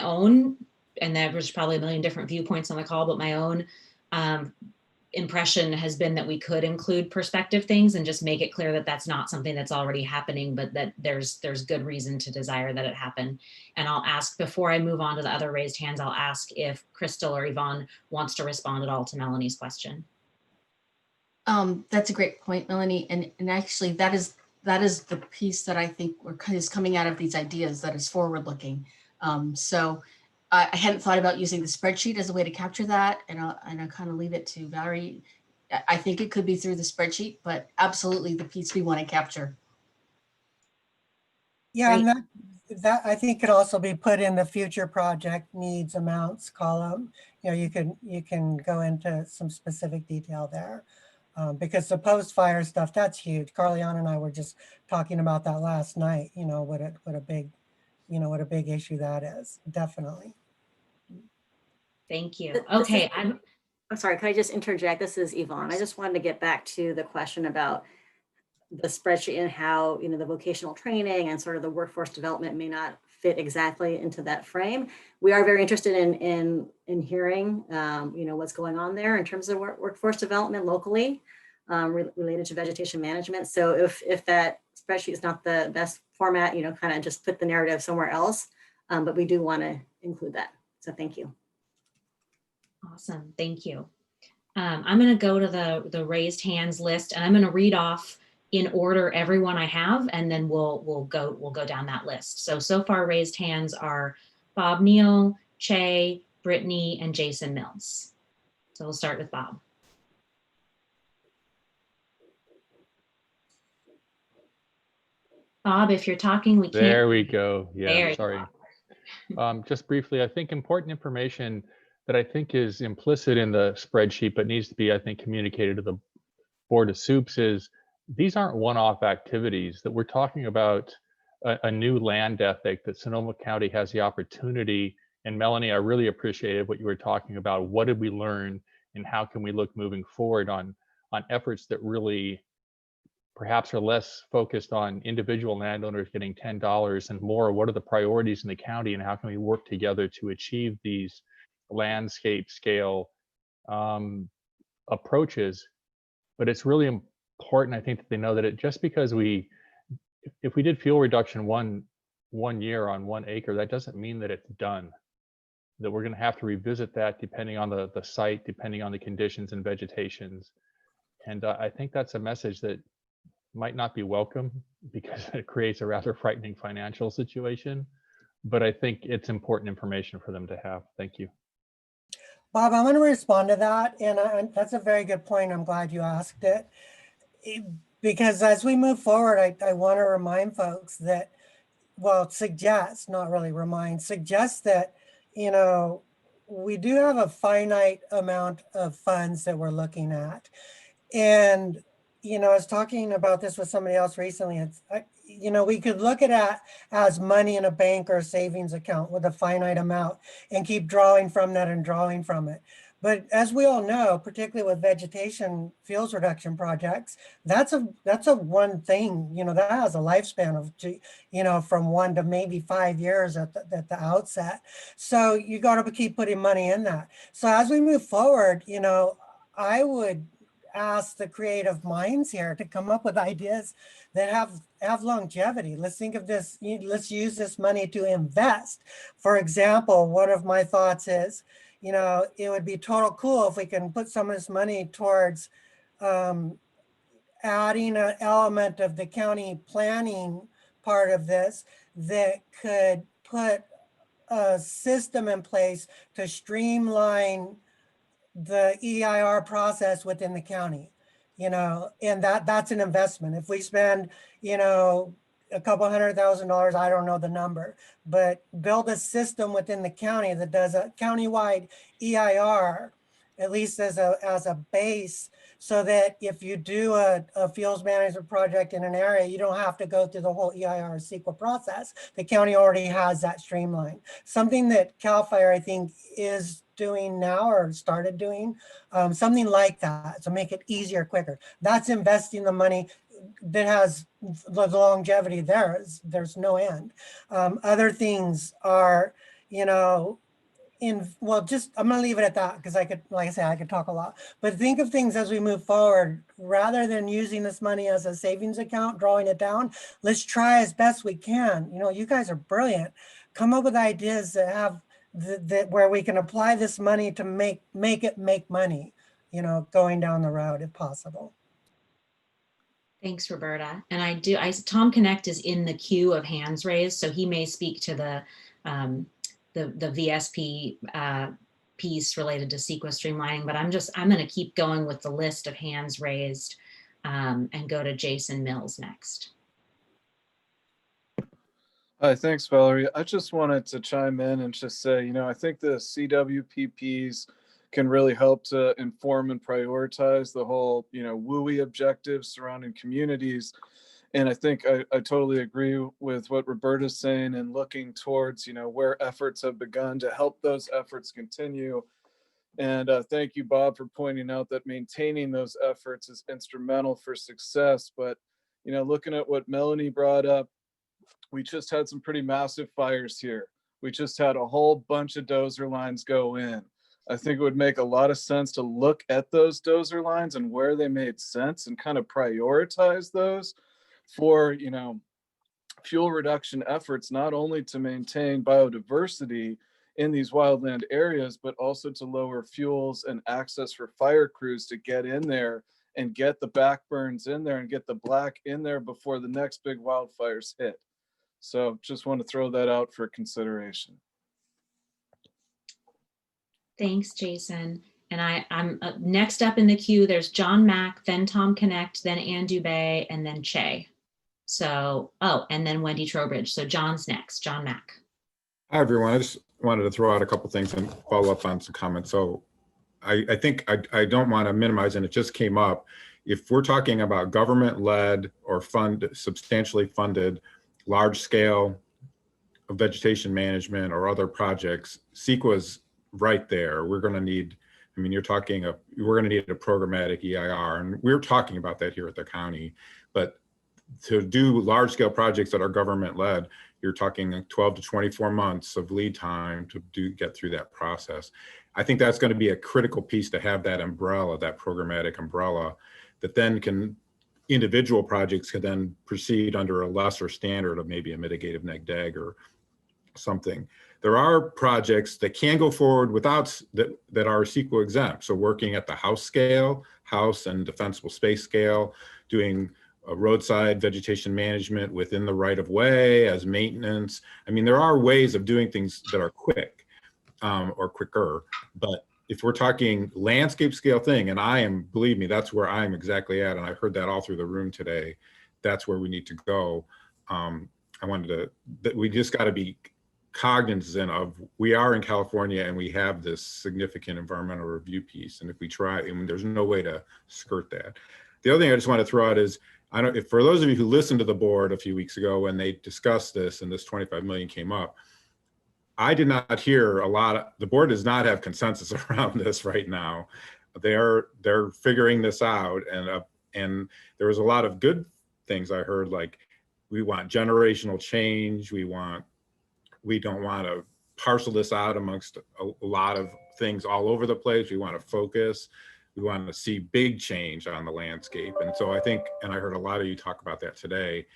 own, and there was probably a million different viewpoints on the call, but my own impression has been that we could include perspective things and just make it clear that that's not something that's already happening, but that there's good reason to desire that it happen. And I'll ask, before I move on to the other raised hands, I'll ask if Crystal or Yvonne wants to respond at all to Melanie's question. That's a great point, Melanie. And actually that is the piece that I think is coming out of these ideas that is forward looking. So I hadn't thought about using the spreadsheet as a way to capture that, and I'll kind of leave it to Valerie. I think it could be through the spreadsheet, but absolutely the piece we want to capture. Yeah, and that I think could also be put in the future project needs amounts column. You can go into some specific detail there. Because the post-fire stuff, that's huge. Carliana and I were just talking about that last night. What a big issue that is. Definitely. Thank you. Okay, I'm sorry. Can I just interject? This is Yvonne. I just wanted to get back to the question about the spreadsheet and how the vocational training and sort of the workforce development may not fit exactly into that frame. We are very interested in hearing what's going on there in terms of workforce development locally related to vegetation management. So if that spreadsheet is not the best format, kind of just put the narrative somewhere else, but we do want to include that. So thank you. Awesome, thank you. I'm going to go to the raised hands list, and I'm going to read off in order everyone I have, and then we'll go down that list. So far raised hands are Bob Neale, Che, Brittany, and Jason Mills. So we'll start with Bob. Bob, if you're talking, we can't. There we go. Yeah, sorry. Just briefly, I think important information that I think is implicit in the spreadsheet, but needs to be, I think, communicated to the Board of Soups is these aren't one-off activities, that we're talking about a new land ethic that Sonoma County has the opportunity. And Melanie, I really appreciated what you were talking about. What did we learn and how can we look moving forward on efforts that really perhaps are less focused on individual landowners getting $10 and more? What are the priorities in the county and how can we work together to achieve these landscape scale approaches, but it's really important, I think, that they know that just because if we did fuel reduction one year on 1 acre, that doesn't mean that it's done. That we're going to have to revisit that depending on the site, depending on the conditions and vegetations. And I think that's a message that might not be welcome because it creates a rather frightening financial situation. But I think it's important information for them to have. Thank you. Bob, I'm going to respond to that. And that's a very good point. I'm glad you asked it. Because as we move forward, I want to remind folks that, well, suggest, not really remind, suggest that, we do have a finite amount of funds that we're looking at. And, I was talking about this with somebody else recently. It's, we could look at it as money in a bank or a savings account with a finite amount and keep drawing from that and drawing from it. But as we all know, particularly with vegetation fuels reduction projects, that's a one thing, that has a lifespan of, from 1 to maybe 5 years at the outset. So you got to keep putting money in that. So as we move forward, I would ask the creative minds here to come up with ideas that have longevity. Let's think of this, let's use this money to invest. For example, one of my thoughts is, it would be total cool if we can put some of this money towards adding an element of the county planning part of this that could put a system in place to streamline the EIR process within the county, and that's an investment. If we spend, a couple $100,000, I don't know the number, but build a system within the county that does a countywide EIR, at least as a base, so that if you do a fuels management project in an area, you don't have to go through the whole EIR CEQA process. The county already has that streamlined. Something that CAL FIRE, I think, is doing now or started doing, something like that, to make it easier, quicker. That's investing the money that has the longevity there's no end. Other things are, I'm gonna leave it at that because I could, like I said, I could talk a lot. But think of things as we move forward, rather than using this money as a savings account, drawing it down, let's try as best we can. You guys are brilliant. Come up with ideas that have where we can apply this money to make it make money, going down the road if possible. Thanks, Roberta. And Tom Knecht is in the queue of hands raised, so he may speak to the VSP piece related to CEQA streamlining, but I'm going to keep going with the list of hands raised and go to Jason Mills next. Hi, thanks, Valerie. I just wanted to chime in and just say, I think the CWPPs can really help to inform and prioritize the whole, WUI objectives surrounding communities. And I think I totally agree with what Roberta's saying and looking towards, where efforts have begun to help those efforts continue. And thank you, Bob, for pointing out that maintaining those efforts is instrumental for success. But, looking at what Melanie brought up, we just had some pretty massive fires here. We just had a whole bunch of dozer lines go in. I think it would make a lot of sense to look at those dozer lines and where they made sense and kind of prioritize those for, fuel reduction efforts, not only to maintain biodiversity in these wildland areas, but also to lower fuels and access for fire crews to get in there and get the backburns in there and get the black in there before the next big wildfires hit. So just want to throw that out for consideration. Thanks, Jason. And I'm next up in the queue. There's John Mack, then Tom Knecht, then Ann Dubé, and then Che. So, and then Wendy Trowbridge. So John's next, John Mack. Hi, everyone. I just wanted to throw out a couple things and follow up on some comments. So I think I don't want to minimize, and it just came up. If we're talking about government-led or substantially funded large-scale vegetation management or other projects, CEQA's right there. We're going to need, we're going to need a programmatic EIR, and we're talking about that here at the county. But to do large scale projects that are government led, you're talking 12 to 24 months of lead time to get through that process. I think that's going to be a critical piece, to have that umbrella, that programmatic umbrella, that then individual projects can then proceed under a lesser standard of maybe a mitigative neg deg or something. There are projects that can go forward without that are CEQA exempt. So working at the house scale, house and defensible space scale, doing a roadside vegetation management within the right of way as maintenance. I mean, there are ways of doing things that are quick or quicker, but if we're talking landscape scale thing, and believe me, that's where I'm exactly at. And I heard that all through the room today. That's where we need to go. We just got to be cognizant of, we are in California and we have this significant environmental review piece. And if we try, and there's no way to skirt that. The other thing I just want to throw out is, for those of you who listened to the board a few weeks ago when they discussed this and this 25 million came up, I did not hear the board does not have consensus around this right now. They're figuring this out, and there was a lot of good things I heard, like we want generational change. We don't want to parcel this out amongst a lot of things all over the place. We want to focus. We want to see big change on the landscape. And so I think, and I heard a lot of you talk about that today,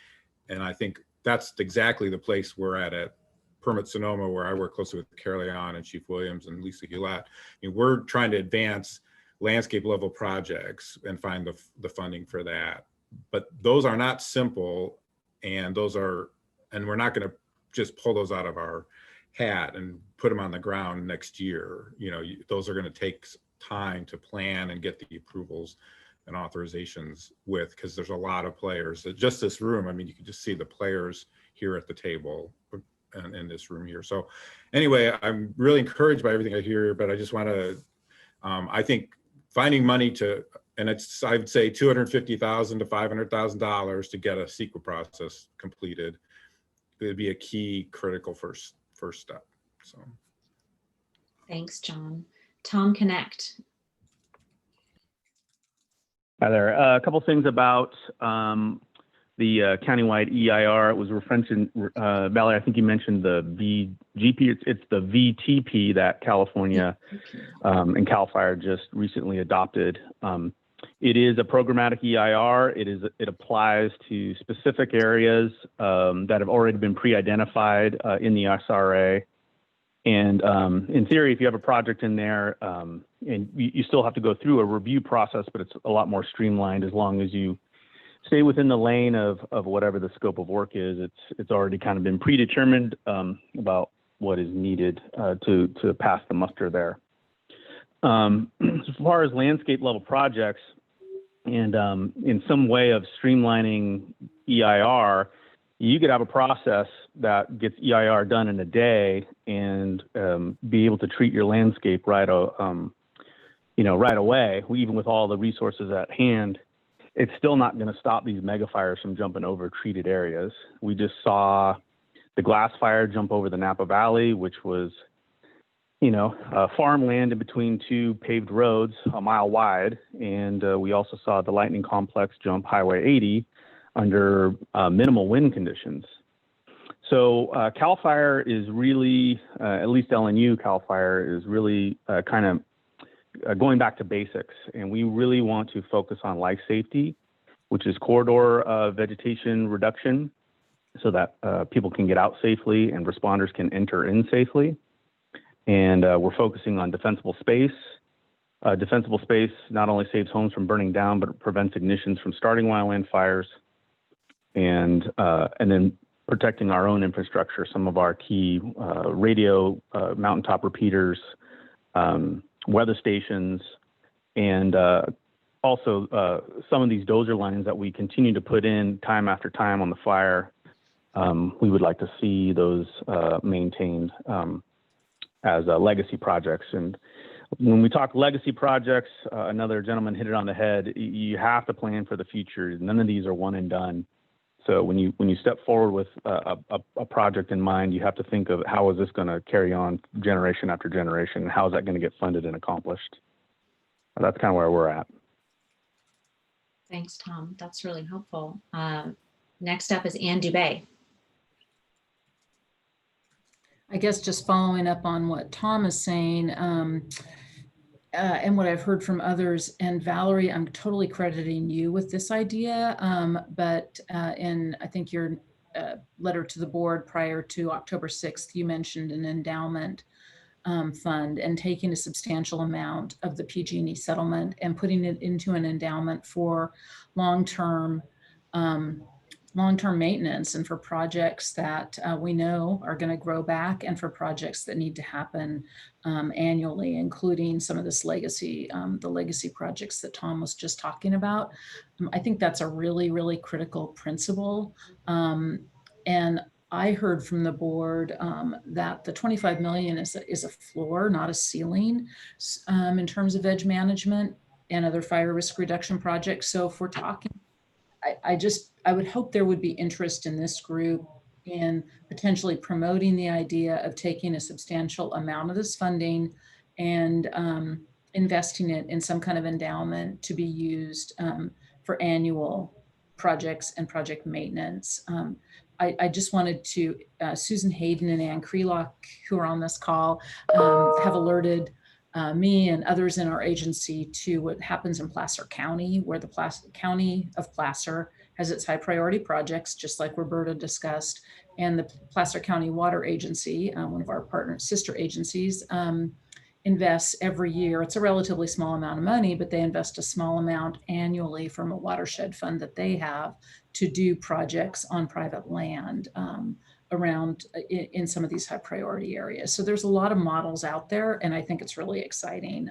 and I think that's exactly the place we're at Permit Sonoma, where I work closely with Carol Leon and Chief Williams and Lisa Hewlett. I mean, we're trying to advance landscape level projects and find the funding for that. But those are not simple, and we're not going to just pull those out of our hat and put them on the ground next year. Those are going to take time to plan and get the approvals and authorizations because there's a lot of players. Just this room, I mean, you can just see the players here at the table and in this room here. So anyway, I'm really encouraged by everything I hear, but I just want to, I think finding money and I would say $250,000 to $500,000 to get a CEQA process completed would be a key critical first step. So. Thanks, John. Tom Knecht. Hi there. A couple things about the countywide EIR. It was referenced in, Valerie, I think you mentioned the VGP. It's the VTP that California and CAL FIRE just recently adopted. It is a programmatic EIR. It applies to specific areas that have already been pre-identified in the SRA. And in theory, if you have a project in there, and you still have to go through a review process, but it's a lot more streamlined as long as you stay within the lane of whatever the scope of work is. It's already kind of been predetermined about what is needed to pass the muster there. As far as landscape level projects, and in some way of streamlining EIR, you could have a process that gets EIR done in a day and be able to treat your landscape right away. Even with all the resources at hand, it's still not going to stop these mega fires from jumping over treated areas. We just saw the glass fire jump over the Napa Valley, which was, farmland in between two paved roads a mile wide. And we also saw the lightning complex jump Highway 80 under minimal wind conditions. So CAL FIRE is really, at least LNU CAL FIRE is really kind of going back to basics. And we really want to focus on life safety, which is corridor vegetation reduction, so that people can get out safely and responders can enter in safely. And we're focusing on defensible space. Defensible space not only saves homes from burning down, but prevents ignitions from starting wildland fires. And then protecting our own infrastructure, some of our key radio, mountaintop repeaters, weather stations, and also some of these dozer lines that we continue to put in time after time on the fire. We would like to see those maintained as legacy projects. And when we talk legacy projects, another gentleman hit it on the head. You have to plan for the future. None of these are one and done. So when you step forward with a project in mind, you have to think of how is this going to carry on generation after generation, and how is that going to get funded and accomplished. That's kind of where we're at. Thanks, Tom. That's really helpful. Next up is Ann Dubay. I guess just following up on what Tom is saying, and what I've heard from others, and Valerie, I'm totally crediting you with this idea, but in I think your letter to the board prior to October 6th, you mentioned an endowment fund and taking a substantial amount of the PG&E settlement and putting it into an endowment for long-term maintenance and for projects that we know are going to grow back, and for projects that need to happen annually, including some of this legacy, the legacy projects that Tom was just talking about. I think that's a really, really critical principle. And I heard from the board that the 25 million is a floor, not a ceiling, in terms of edge management and other fire risk reduction projects. So if we're talking, I would hope there would be interest in this group in potentially promoting the idea of taking a substantial amount of this funding and investing it in some kind of endowment to be used for annual projects and project maintenance. I just wanted to, Susan Hayden and Ann Krelock, who are on this call, have alerted me and others in our agency to what happens in Placer County, where the County of Placer has its high priority projects, just like Roberta discussed, and the Placer County Water Agency, one of our partner sister agencies, invests every year. It's a relatively small amount of money, but they invest a small amount annually from a watershed fund that they have to do projects on private land around in some of these high priority areas. So there's a lot of models out there, and I think it's really exciting.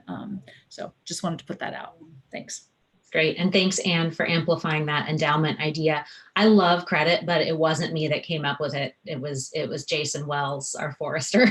So just wanted to put that out. Thanks. Great. And thanks, Anne, for amplifying that endowment idea. I love credit, but it wasn't me that came up with it. It was Jason Wells, our forester.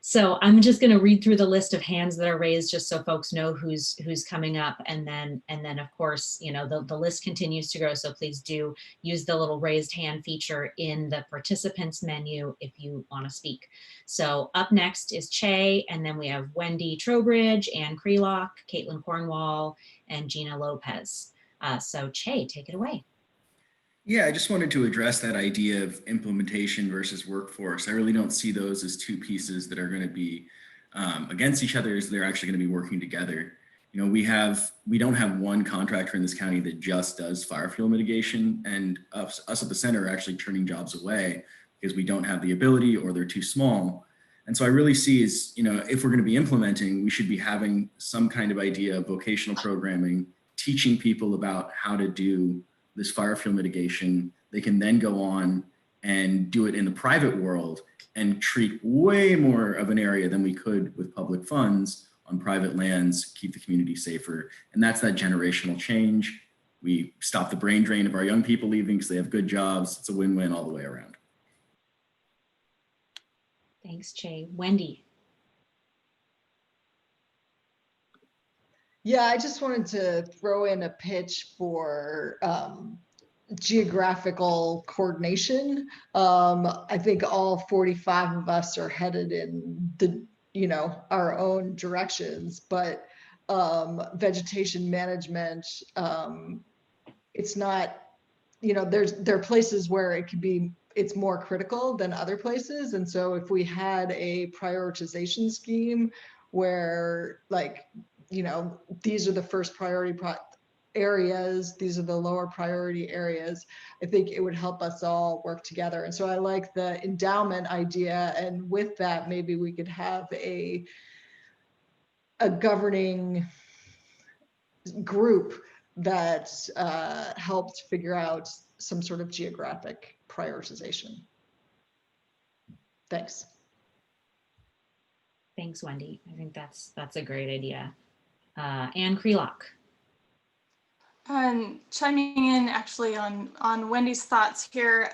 So I'm just going to read through the list of hands that are raised just so folks know who's coming up. And then of course, you know, the list continues to grow. So please do use the little raised hand feature in the participants menu if you want to speak. So up next is Che, and then we have Wendy Trowbridge, Ann Krelock, Caitlin Cornwall, and Gina Lopez. So Che, take it away. Yeah, I just wanted to address that idea of implementation versus workforce. I really don't see those as two pieces that are going to be against each other, as they're actually going to be working together. You know, we don't have one contractor in this county that just does fire fuel mitigation, and us at the center are actually turning jobs away because we don't have the ability or they're too small. And so I really see is, you know, if we're going to be implementing, we should be having some kind of idea of vocational programming, teaching people about how to do this fire fuel mitigation. They can then go on and do it in the private world and treat way more of an area than we could with public funds on private lands, keep the community safer. And that's that generational change. We stop the brain drain of our young people leaving because they have good jobs. It's a win-win all the way around. Thanks, Che. Wendy. Yeah, I just wanted to throw in a pitch for geographical coordination. I think all 45 of us are headed in the, you know, our own directions, but vegetation management, it's not, you know, there are places where it could be, it's more critical than other places. And so if we had a prioritization scheme where, like, you know, these are the first priority areas, these are the lower priority areas, I think it would help us all work together. And so I like the endowment idea. And with that, maybe we could have a governing group that helped figure out some sort of geographic prioritization. Thanks. Thanks, Wendy. I think that's a great idea. Ann Krelock. Chiming in actually on Wendy's thoughts here,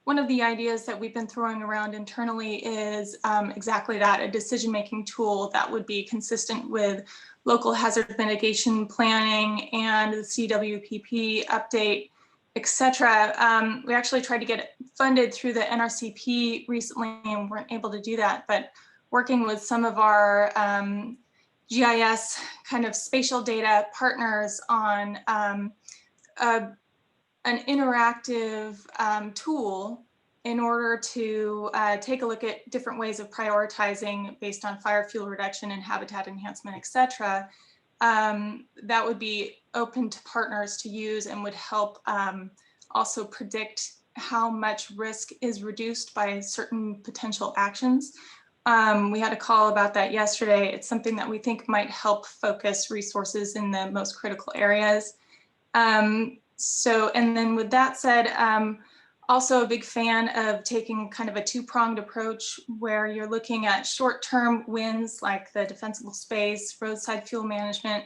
one of the ideas that we've been throwing around internally is exactly that, a decision-making tool that would be consistent with local hazard mitigation planning and the CWPP update, etc. We actually tried to get it funded through the NRCP recently and weren't able to do that, but working with some of our GIS kind of spatial data partners on an interactive tool in order to take a look at different ways of prioritizing based on fire fuel reduction and habitat enhancement, et cetera, that would be open to partners to use and would help also predict how much risk is reduced by certain potential actions. We had a call about that yesterday. It's something that we think might help focus resources in the most critical areas. And then with that said, also a big fan of taking kind of a two-pronged approach where you're looking at short-term wins like the defensible space, roadside fuel management,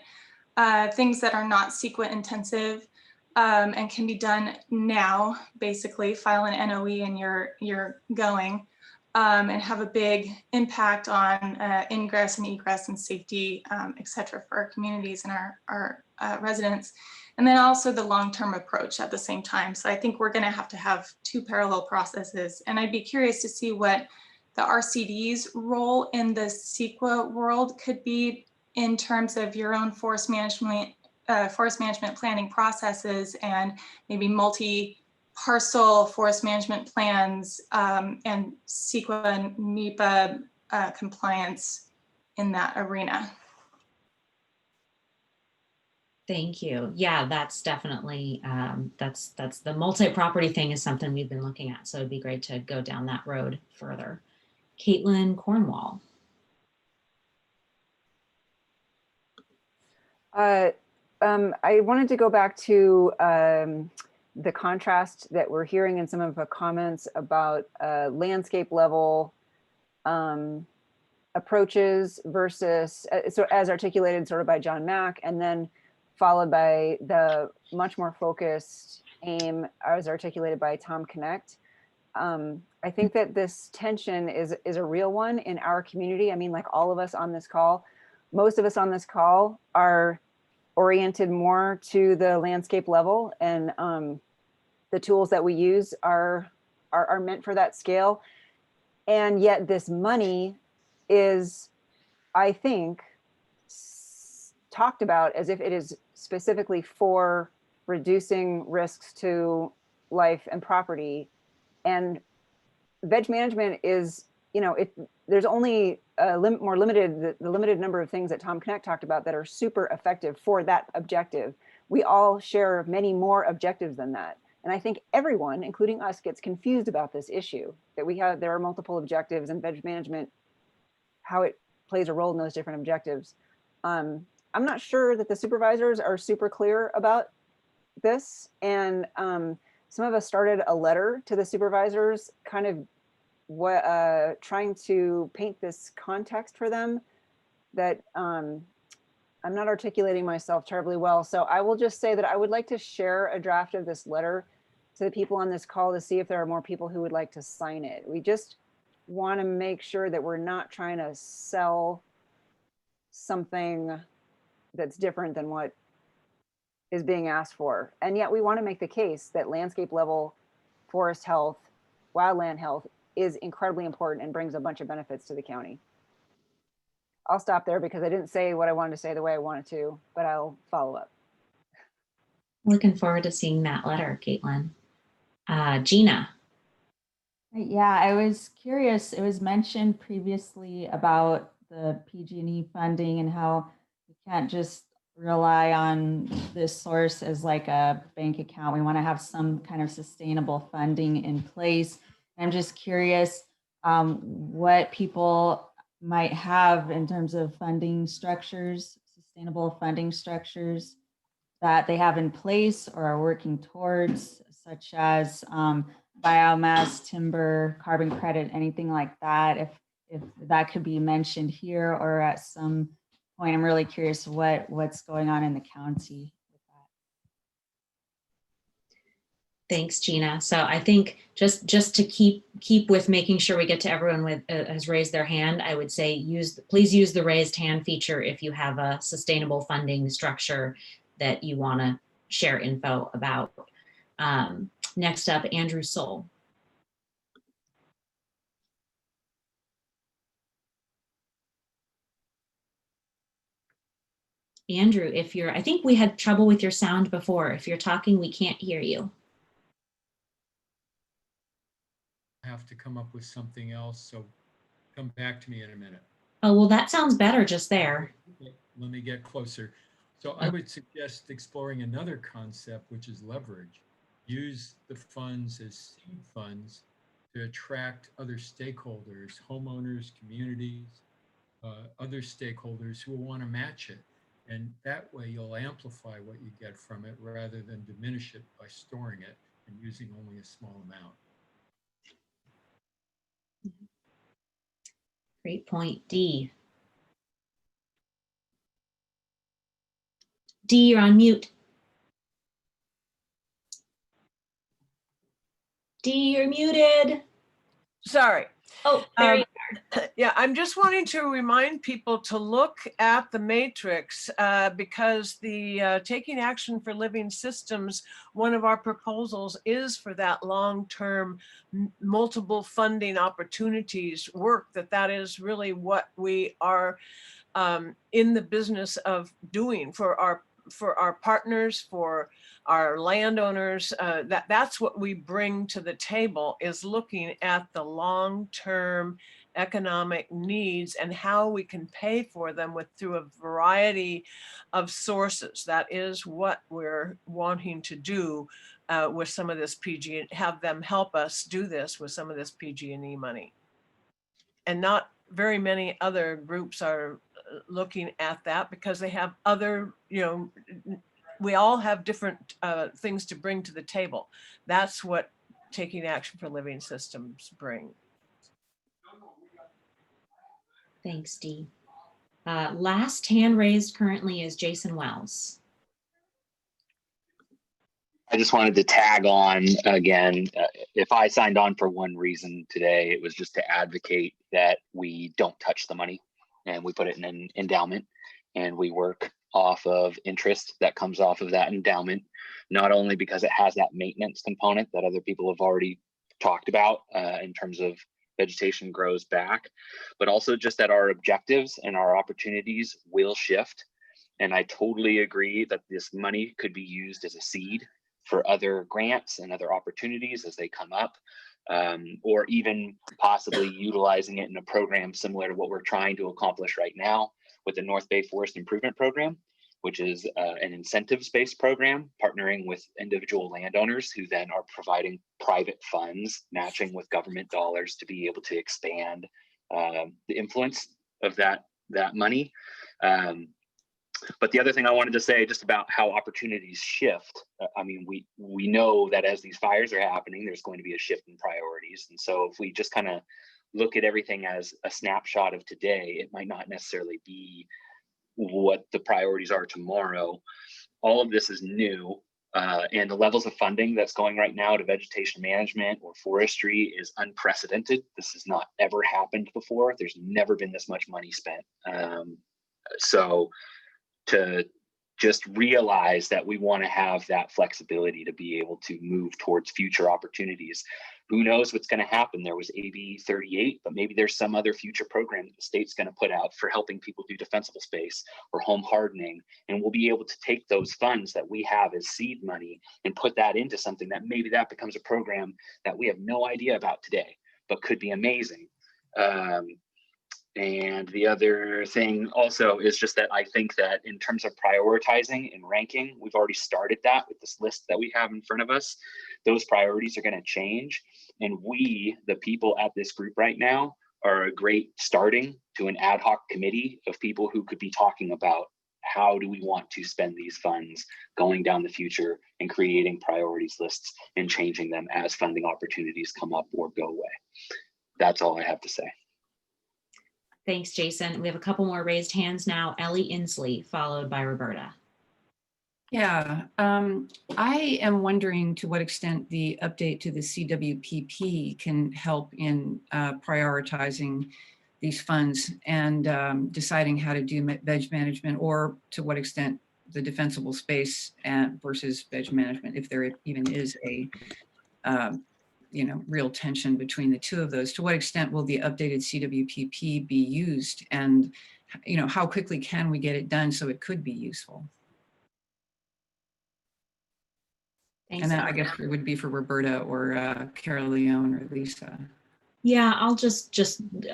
things that are not CEQA intensive and can be done now, basically file an NOE and you're going and have a big impact on ingress and egress and safety, et cetera, for our communities and our residents. And then also the long-term approach at the same time. So I think we're gonna have to have two parallel processes. And I'd be curious to see what the RCD's role in the CEQA world could be in terms of your own forest management planning processes and maybe multi-parcel forest management plans and CEQA and NEPA compliance in that arena. Thank you. Yeah, that's definitely, that's the multi-property thing is something we've been looking at. So it'd be great to go down that road further. Caitlin Cornwall. I wanted to go back to the contrast that we're hearing in some of the comments about landscape level approaches versus, so as articulated sort of by John Mack, and then followed by the much more focused aim as articulated by Tom Knecht. I think that this tension is a real one in our community. I mean, like all of us on this call, most of us on this call are oriented more to the landscape level, and the tools that we use are meant for that scale. And yet this money is, I think, talked about as if it is specifically for reducing risks to life and property. And veg management is, you know, there's only a more limited, the limited number of things that Tom Knecht talked about that are super effective for that objective. We all share many more objectives than that. And I think everyone, including us, gets confused about this issue, that there are multiple objectives and veg management, how it plays a role in those different objectives. I'm not sure that the supervisors are super clear about this. And some of us started a letter to the supervisors kind of trying to paint this context for them that I'm not articulating myself terribly well. So I will just say that I would like to share a draft of this letter to the people on this call to see if there are more people who would like to sign it. We just want to make sure that we're not trying to sell something that's different than what is being asked for. And yet we want to make the case that landscape level forest health, wildland health is incredibly important and brings a bunch of benefits to the county. I'll stop there because I didn't say what I wanted to say the way I wanted to, but I'll follow up. Looking forward to seeing that letter, Caitlin. Gina. Yeah, I was curious. It was mentioned previously about the PG&E funding and how we can't just rely on this source as like a bank account. We want to have some kind of sustainable funding in place. I'm just curious what people might have in terms of funding structures, sustainable funding structures that they have in place or are working towards, such as biomass, timber, carbon credit, anything like that. If that could be mentioned here or at some point, I'm really curious what's going on in the county with that. Thanks, Gina. So I think just to keep with making sure we get to everyone with has raised their hand, I would say please use the raised hand feature if you have a sustainable funding structure that you want to share info about. Next up, Andrew Soul. Andrew, I think we had trouble with your sound before. If you're talking, we can't hear you. have to come up with something else, so come back to me in a minute. Oh, well, that sounds better just there. Okay, let me get closer. So I would suggest exploring another concept, which is leverage. Use the funds as seed funds to attract other stakeholders, homeowners, communities, other stakeholders who will want to match it. And that way you'll amplify what you get from it rather than diminish it by storing it and using only a small amount. Great point. D. D, you're on mute. D, you're muted. Sorry. Oh, there you are. Yeah, I'm just wanting to remind people to look at the matrix because the Taking Action for Living Systems, one of our proposals is for that long-term multiple funding opportunities work, that is really what we are in the business of doing for our partners, for our landowners. That's what we bring to the table, is looking at the long-term economic needs and how we can pay for them through a variety of sources. That is what we're wanting to do with some of this PG, have them help us do this with some of this PG&E money. And not very many other groups are looking at that because they have other, we all have different things to bring to the table. That's what Taking Action for Living Systems bring. Thanks, Dee. Last hand raised currently is Jason Wells. I just wanted to tag on again. If I signed on for one reason today, it was just to advocate that we don't touch the money and we put it in an endowment and we work off of interest that comes off of that endowment, not only because it has that maintenance component that other people have already talked about in terms of vegetation grows back, but also just that our objectives and our opportunities will shift. And I totally agree that this money could be used as a seed for other grants and other opportunities as they come up, or even possibly utilizing it in a program similar to what we're trying to accomplish right now with the North Bay Forest Improvement Program, which is an incentives-based program partnering with individual landowners who then are providing private funds, matching with government dollars to be able to expand the influence of that money. But the other thing I wanted to say just about how opportunities shift, I mean, we know that as these fires are happening, there's going to be a shift in priorities. And so if we just kind of look at everything as a snapshot of today, it might not necessarily be what the priorities are tomorrow. All of this is new. And the levels of funding that's going right now to vegetation management or forestry is unprecedented. This has not ever happened before. There's never been this much money spent. So to just realize that we want to have that flexibility to be able to move towards future opportunities. Who knows what's going to happen? There was AB 38, but maybe there's some other future program that the state's going to put out for helping people do defensible space or home hardening. And we'll be able to take those funds that we have as seed money and put that into something that maybe that becomes a program that we have no idea about today, but could be amazing. And the other thing also is just that I think that in terms of prioritizing and ranking, we've already started that with this list that we have in front of us. Those priorities are going to change. And we, the people at this group right now, are a great starting to an ad hoc committee of people who could be talking about how do we want to spend these funds going down the future and creating priorities lists and changing them as funding opportunities come up or go away. That's all I have to say. Thanks, Jason. We have a couple more raised hands now. Ellie Inslee, followed by Roberta. Yeah, I am wondering to what extent the update to the CWPP can help in prioritizing these funds and deciding how to do veg management, or to what extent the defensible space versus veg management, if there even is a real tension between the two of those. To what extent will the updated CWPP be used, and how quickly can we get it done so it could be useful? Thanks, and that, I guess, it would be for Roberta or Carol Leone or Lisa. Yeah, I'll just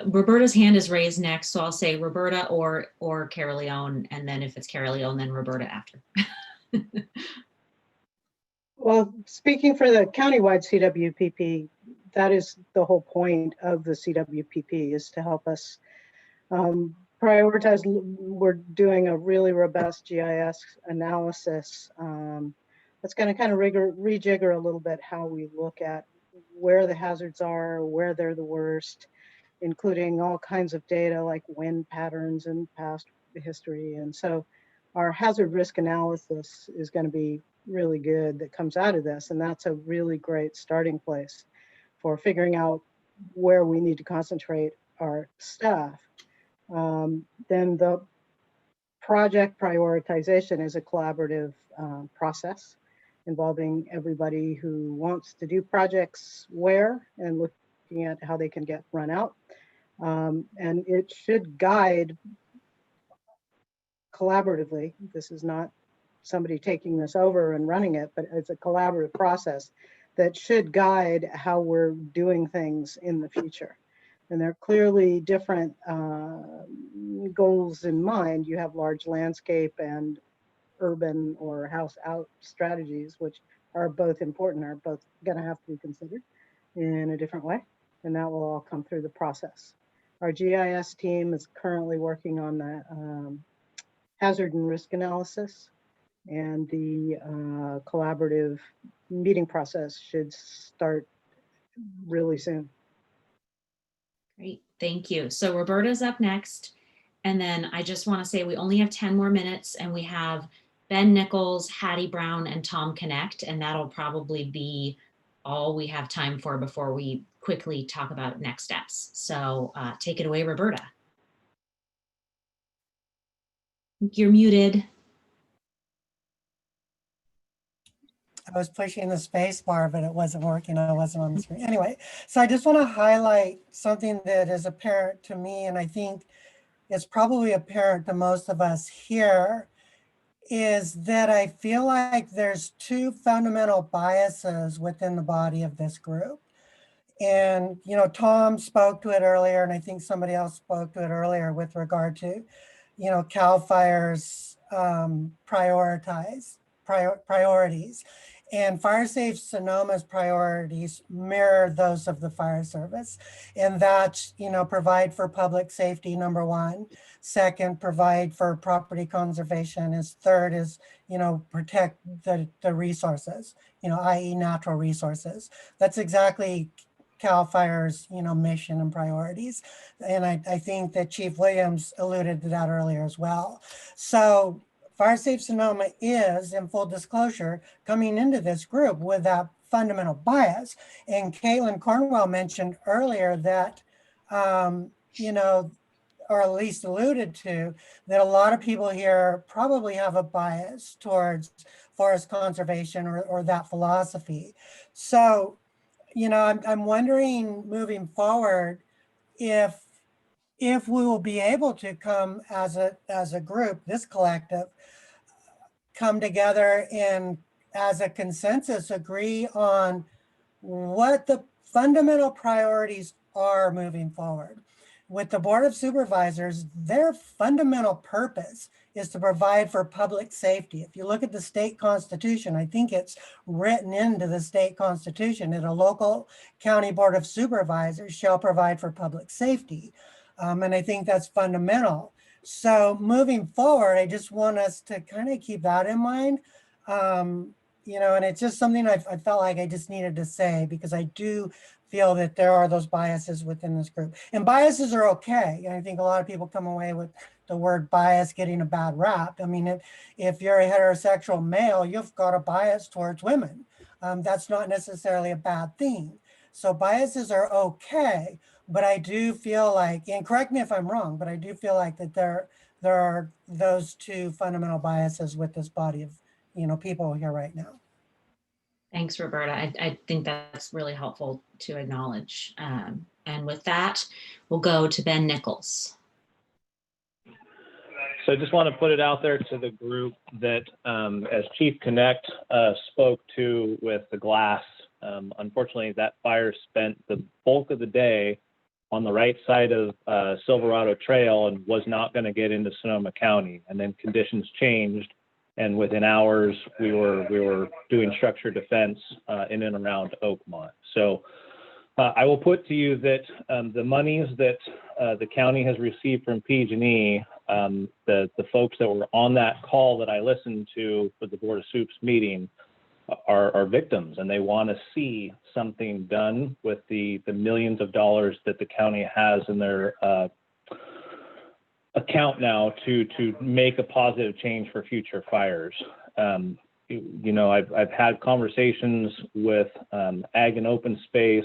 Roberta's hand is raised next, so I'll say Roberta or Carol, and then if it's Carol, then Roberta after. Well, speaking for the countywide CWPP, that is the whole point of the CWPP, is to help us prioritize. We're doing a really robust GIS analysis that's going to kind of rejigger a little bit how we look at where the hazards are, where they're the worst, including all kinds of data like wind patterns and past history. And so our hazard risk analysis is going to be really good that comes out of this. And that's a really great starting place for figuring out where we need to concentrate our staff. Then the project prioritization is a collaborative process involving everybody who wants to do projects where and looking at how they can get run out. And it should guide collaboratively. This is not somebody taking this over and running it, but it's a collaborative process that should guide how we're doing things in the future. And there are clearly different goals in mind. You have large landscape and urban or house out strategies, which are both important, are both going to have to be considered in a different way. And that will all come through the process. Our GIS team is currently working on the hazard and risk analysis, and the collaborative meeting process should start really soon. Great, thank you. So Roberta's up next. And then I just want to say we only have 10 more minutes, and we have Ben Nichols, Hattie Brown, and Tom Knecht, and that'll probably be all we have time for before we quickly talk about next steps. So take it away, Roberta. You're muted. I was pushing the space bar, but it wasn't working. I wasn't on the screen. Anyway, so I just want to highlight something that is apparent to me, and I think it's probably apparent to most of us here, is that I feel like there's two fundamental biases within the body of this group. And, you know, Tom spoke to it earlier, and I think somebody else spoke to it earlier with regard to, you know, CAL FIRE's priorities. And FireSafe Sonoma's priorities mirror those of the fire service. And that's, you know, provide for public safety, number one. Second, provide for property conservation. Is third is, you know, protect the resources, you know, i.e. natural resources. That's exactly CAL FIRE's, you know, mission and priorities. And I think that Chief Williams alluded to that earlier as well. So FireSafe Sonoma is, in full disclosure, coming into this group with that fundamental bias. And Caitlin Cornwell mentioned earlier that, you know, or at least alluded to, that a lot of people here probably have a bias towards forest conservation or that philosophy. So, you know, I'm wondering moving forward if we will be able to come as a group, this collective, come together and as a consensus agree on what the fundamental priorities are moving forward. With the Board of Supervisors, their fundamental purpose is to provide for public safety. If you look at the state constitution, I think it's written into the state constitution that a local county Board of Supervisors shall provide for public safety. And I think that's fundamental. So moving forward, I just want us to kind of keep that in mind. You know, and it's just something I felt like I just needed to say, because I do feel that there are those biases within this group. And biases are okay. And I think a lot of people come away with the word bias getting a bad rap. I mean, if you're a heterosexual male, you've got a bias towards women. That's not necessarily a bad thing. So biases are okay. But I do feel like, and correct me if I'm wrong, but I do feel like that there are those two fundamental biases with this body of, you know, people here right now. Thanks, Roberta. I think that's really helpful to acknowledge. And with that, we'll go to Ben Nichols. So I just want to put it out there to the group that as Chief Knecht spoke to with the glass Unfortunately, that fire spent the bulk of the day on the right side of Silverado Trail and was not going to get into Sonoma County. And then conditions changed, and within hours we were doing structured defense in and around Oakmont. So I will put to you that the monies that the county has received from PG&E, the folks that were on that call that I listened to for the Board of Soups meeting are victims, and they want to see something done with the millions of dollars that the county has in their account now to make a positive change for future fires. You know, I've had conversations with ag and open space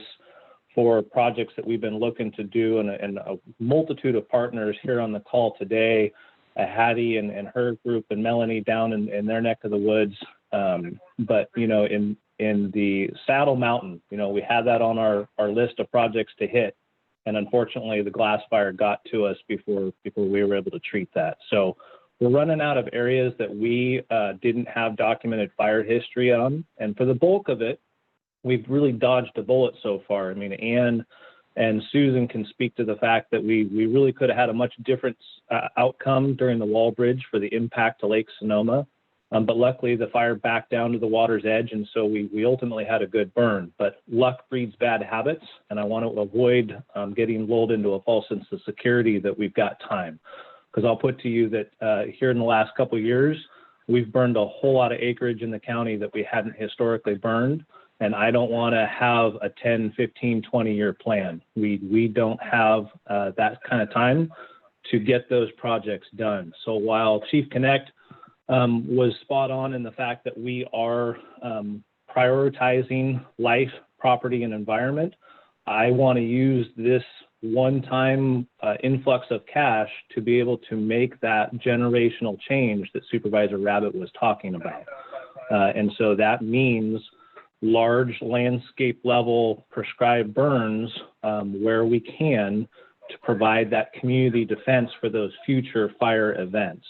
for projects that we've been looking to do, and a multitude of partners here on the call today, Hattie and her group, and Melanie down in their neck of the woods. But, you know, in the Saddle Mountain, you know, we had that on our list of projects to hit. And unfortunately, the glass fire got to us before we were able to treat that. So we're running out of areas that we didn't have documented fire history on. And for the bulk of it, we've really dodged a bullet so far. I mean, Ann and Susan can speak to the fact that we really could have had a much different outcome during the wall bridge for the impact to Lake Sonoma. But luckily the fire backed down to the water's edge, and so we ultimately had a good burn. But luck breeds bad habits, and I want to avoid getting lulled into a false sense of security that we've got time. Because I'll put to you that here in the last couple of years, we've burned a whole lot of acreage in the county that we hadn't historically burned, and I don't want to have a 10, 15, 20-year plan. We don't have that kind of time to get those projects done. So while Chief Knecht was spot on in the fact that we are prioritizing life, property, and environment, I want to use this one-time influx of cash to be able to make that generational change that Supervisor Rabbit was talking about. And so that means large landscape level prescribed burns where we can to provide that community defense for those future fire events.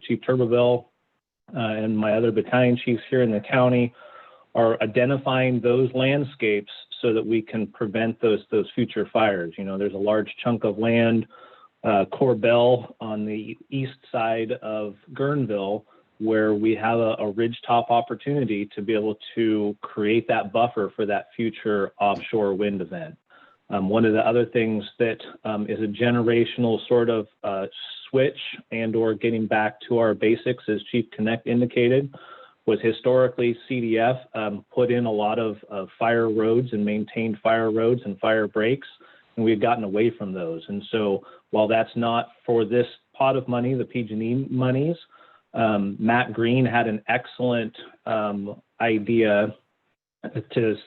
Chief Turbeville and my other battalion chiefs here in the county are identifying those landscapes so that we can prevent those future fires. You know, there's a large chunk of land, Corbell on the east side of Guerneville, where we have a ridgetop opportunity to be able to create that buffer for that future offshore wind event. One of the other things that is a generational sort of switch and or getting back to our basics, as Chief Knecht indicated, was historically CDF put in a lot of fire roads and maintained fire roads and fire breaks, and we've gotten away from those. And so while that's not for this pot of money, the PG&E monies, Matt Green had an excellent idea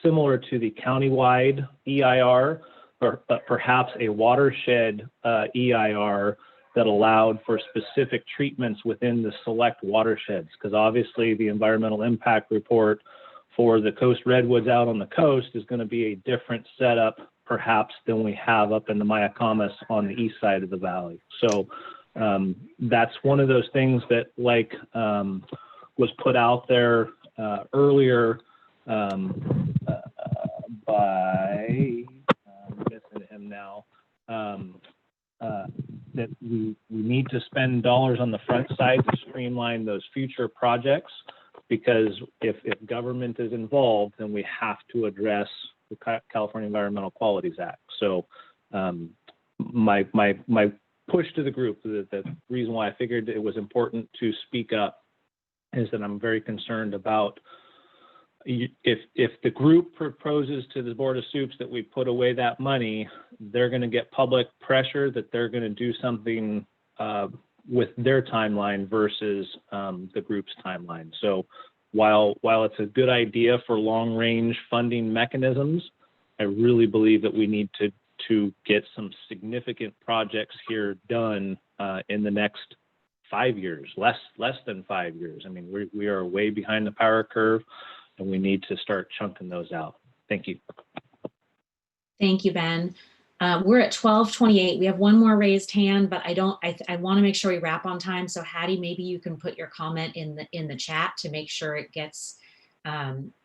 similar to the countywide EIR, but perhaps a watershed EIR that allowed for specific treatments within the select watersheds, because obviously the environmental impact report for the coast redwoods out on the coast is going to be a different setup perhaps than we have up in the Mayacamas on the east side of the valley. So that's one of those things that was put out there earlier by, I'm missing him now, that we need to spend dollars on the front side to streamline those future projects, because if government is involved, then we have to address the California Environmental Qualities Act. So my push to the group, the reason why I figured it was important to speak up is that I'm very concerned about if the group proposes to the Board of Soups that we put away that money, they're going to get public pressure that they're going to do something with their timeline versus the group's timeline. So while it's a good idea for long range funding mechanisms, I really believe that we need to get some significant projects here done in the next 5 years, less than 5 years. I mean, we are way behind the power curve, and we need to start chunking those out. Thank you. Thank you, Ben. We're at 12:28. We have one more raised hand, but I want to make sure we wrap on time. So Hattie, maybe you can put your comment in the chat to make sure it gets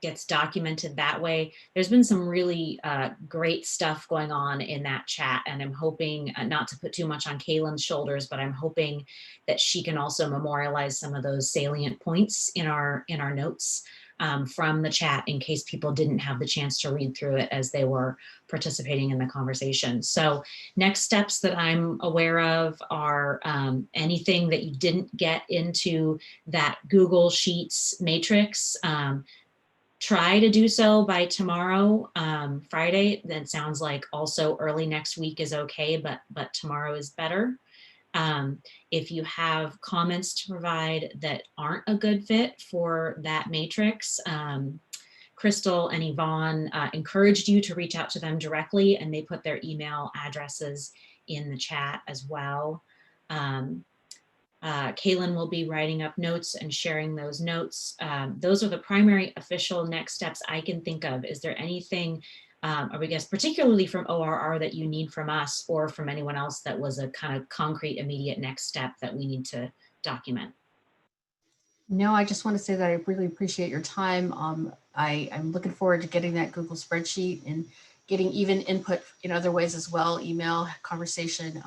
gets documented that way. There's been some really great stuff going on in that chat, and I'm hoping not to put too much on Kaylin's shoulders, but I'm hoping that she can also memorialize some of those salient points in our notes from the chat in case people didn't have the chance to read through it as they were participating in the conversation. So next steps that I'm aware of are anything that you didn't get into that Google Sheets matrix. Try to do so by tomorrow, Friday. That sounds like also early next week is okay, but tomorrow is better. If you have comments to provide that aren't a good fit for that matrix, Crystal and Yvonne encouraged you to reach out to them directly, and they put their email addresses in the chat as well. Kaylin will be writing up notes and sharing those notes. Those are the primary official next steps I can think of. Is there anything, or I guess particularly from ORR, that you need from us or from anyone else that was a kind of concrete immediate next step that we need to document? No, I just want to say that I really appreciate your time. I'm looking forward to getting that Google spreadsheet and getting even input in other ways as well, email, conversation.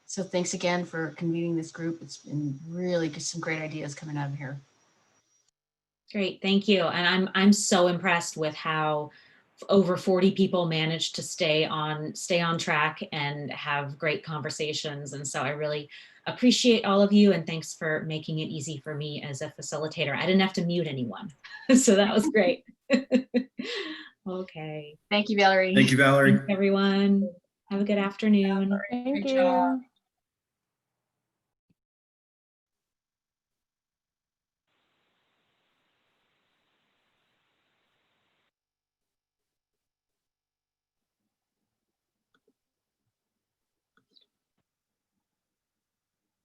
So thanks again for convening this group. It's been really some great ideas coming out of here. Great, thank you. And I'm so impressed with how over 40 people managed to stay on track and have great conversations. And so I really appreciate all of you, and thanks for making it easy for me as a facilitator. I didn't have to mute anyone, so that was great. Okay. Thank you, Valerie. Thank you, Valerie. Thanks, everyone. Have a good afternoon. Thank you.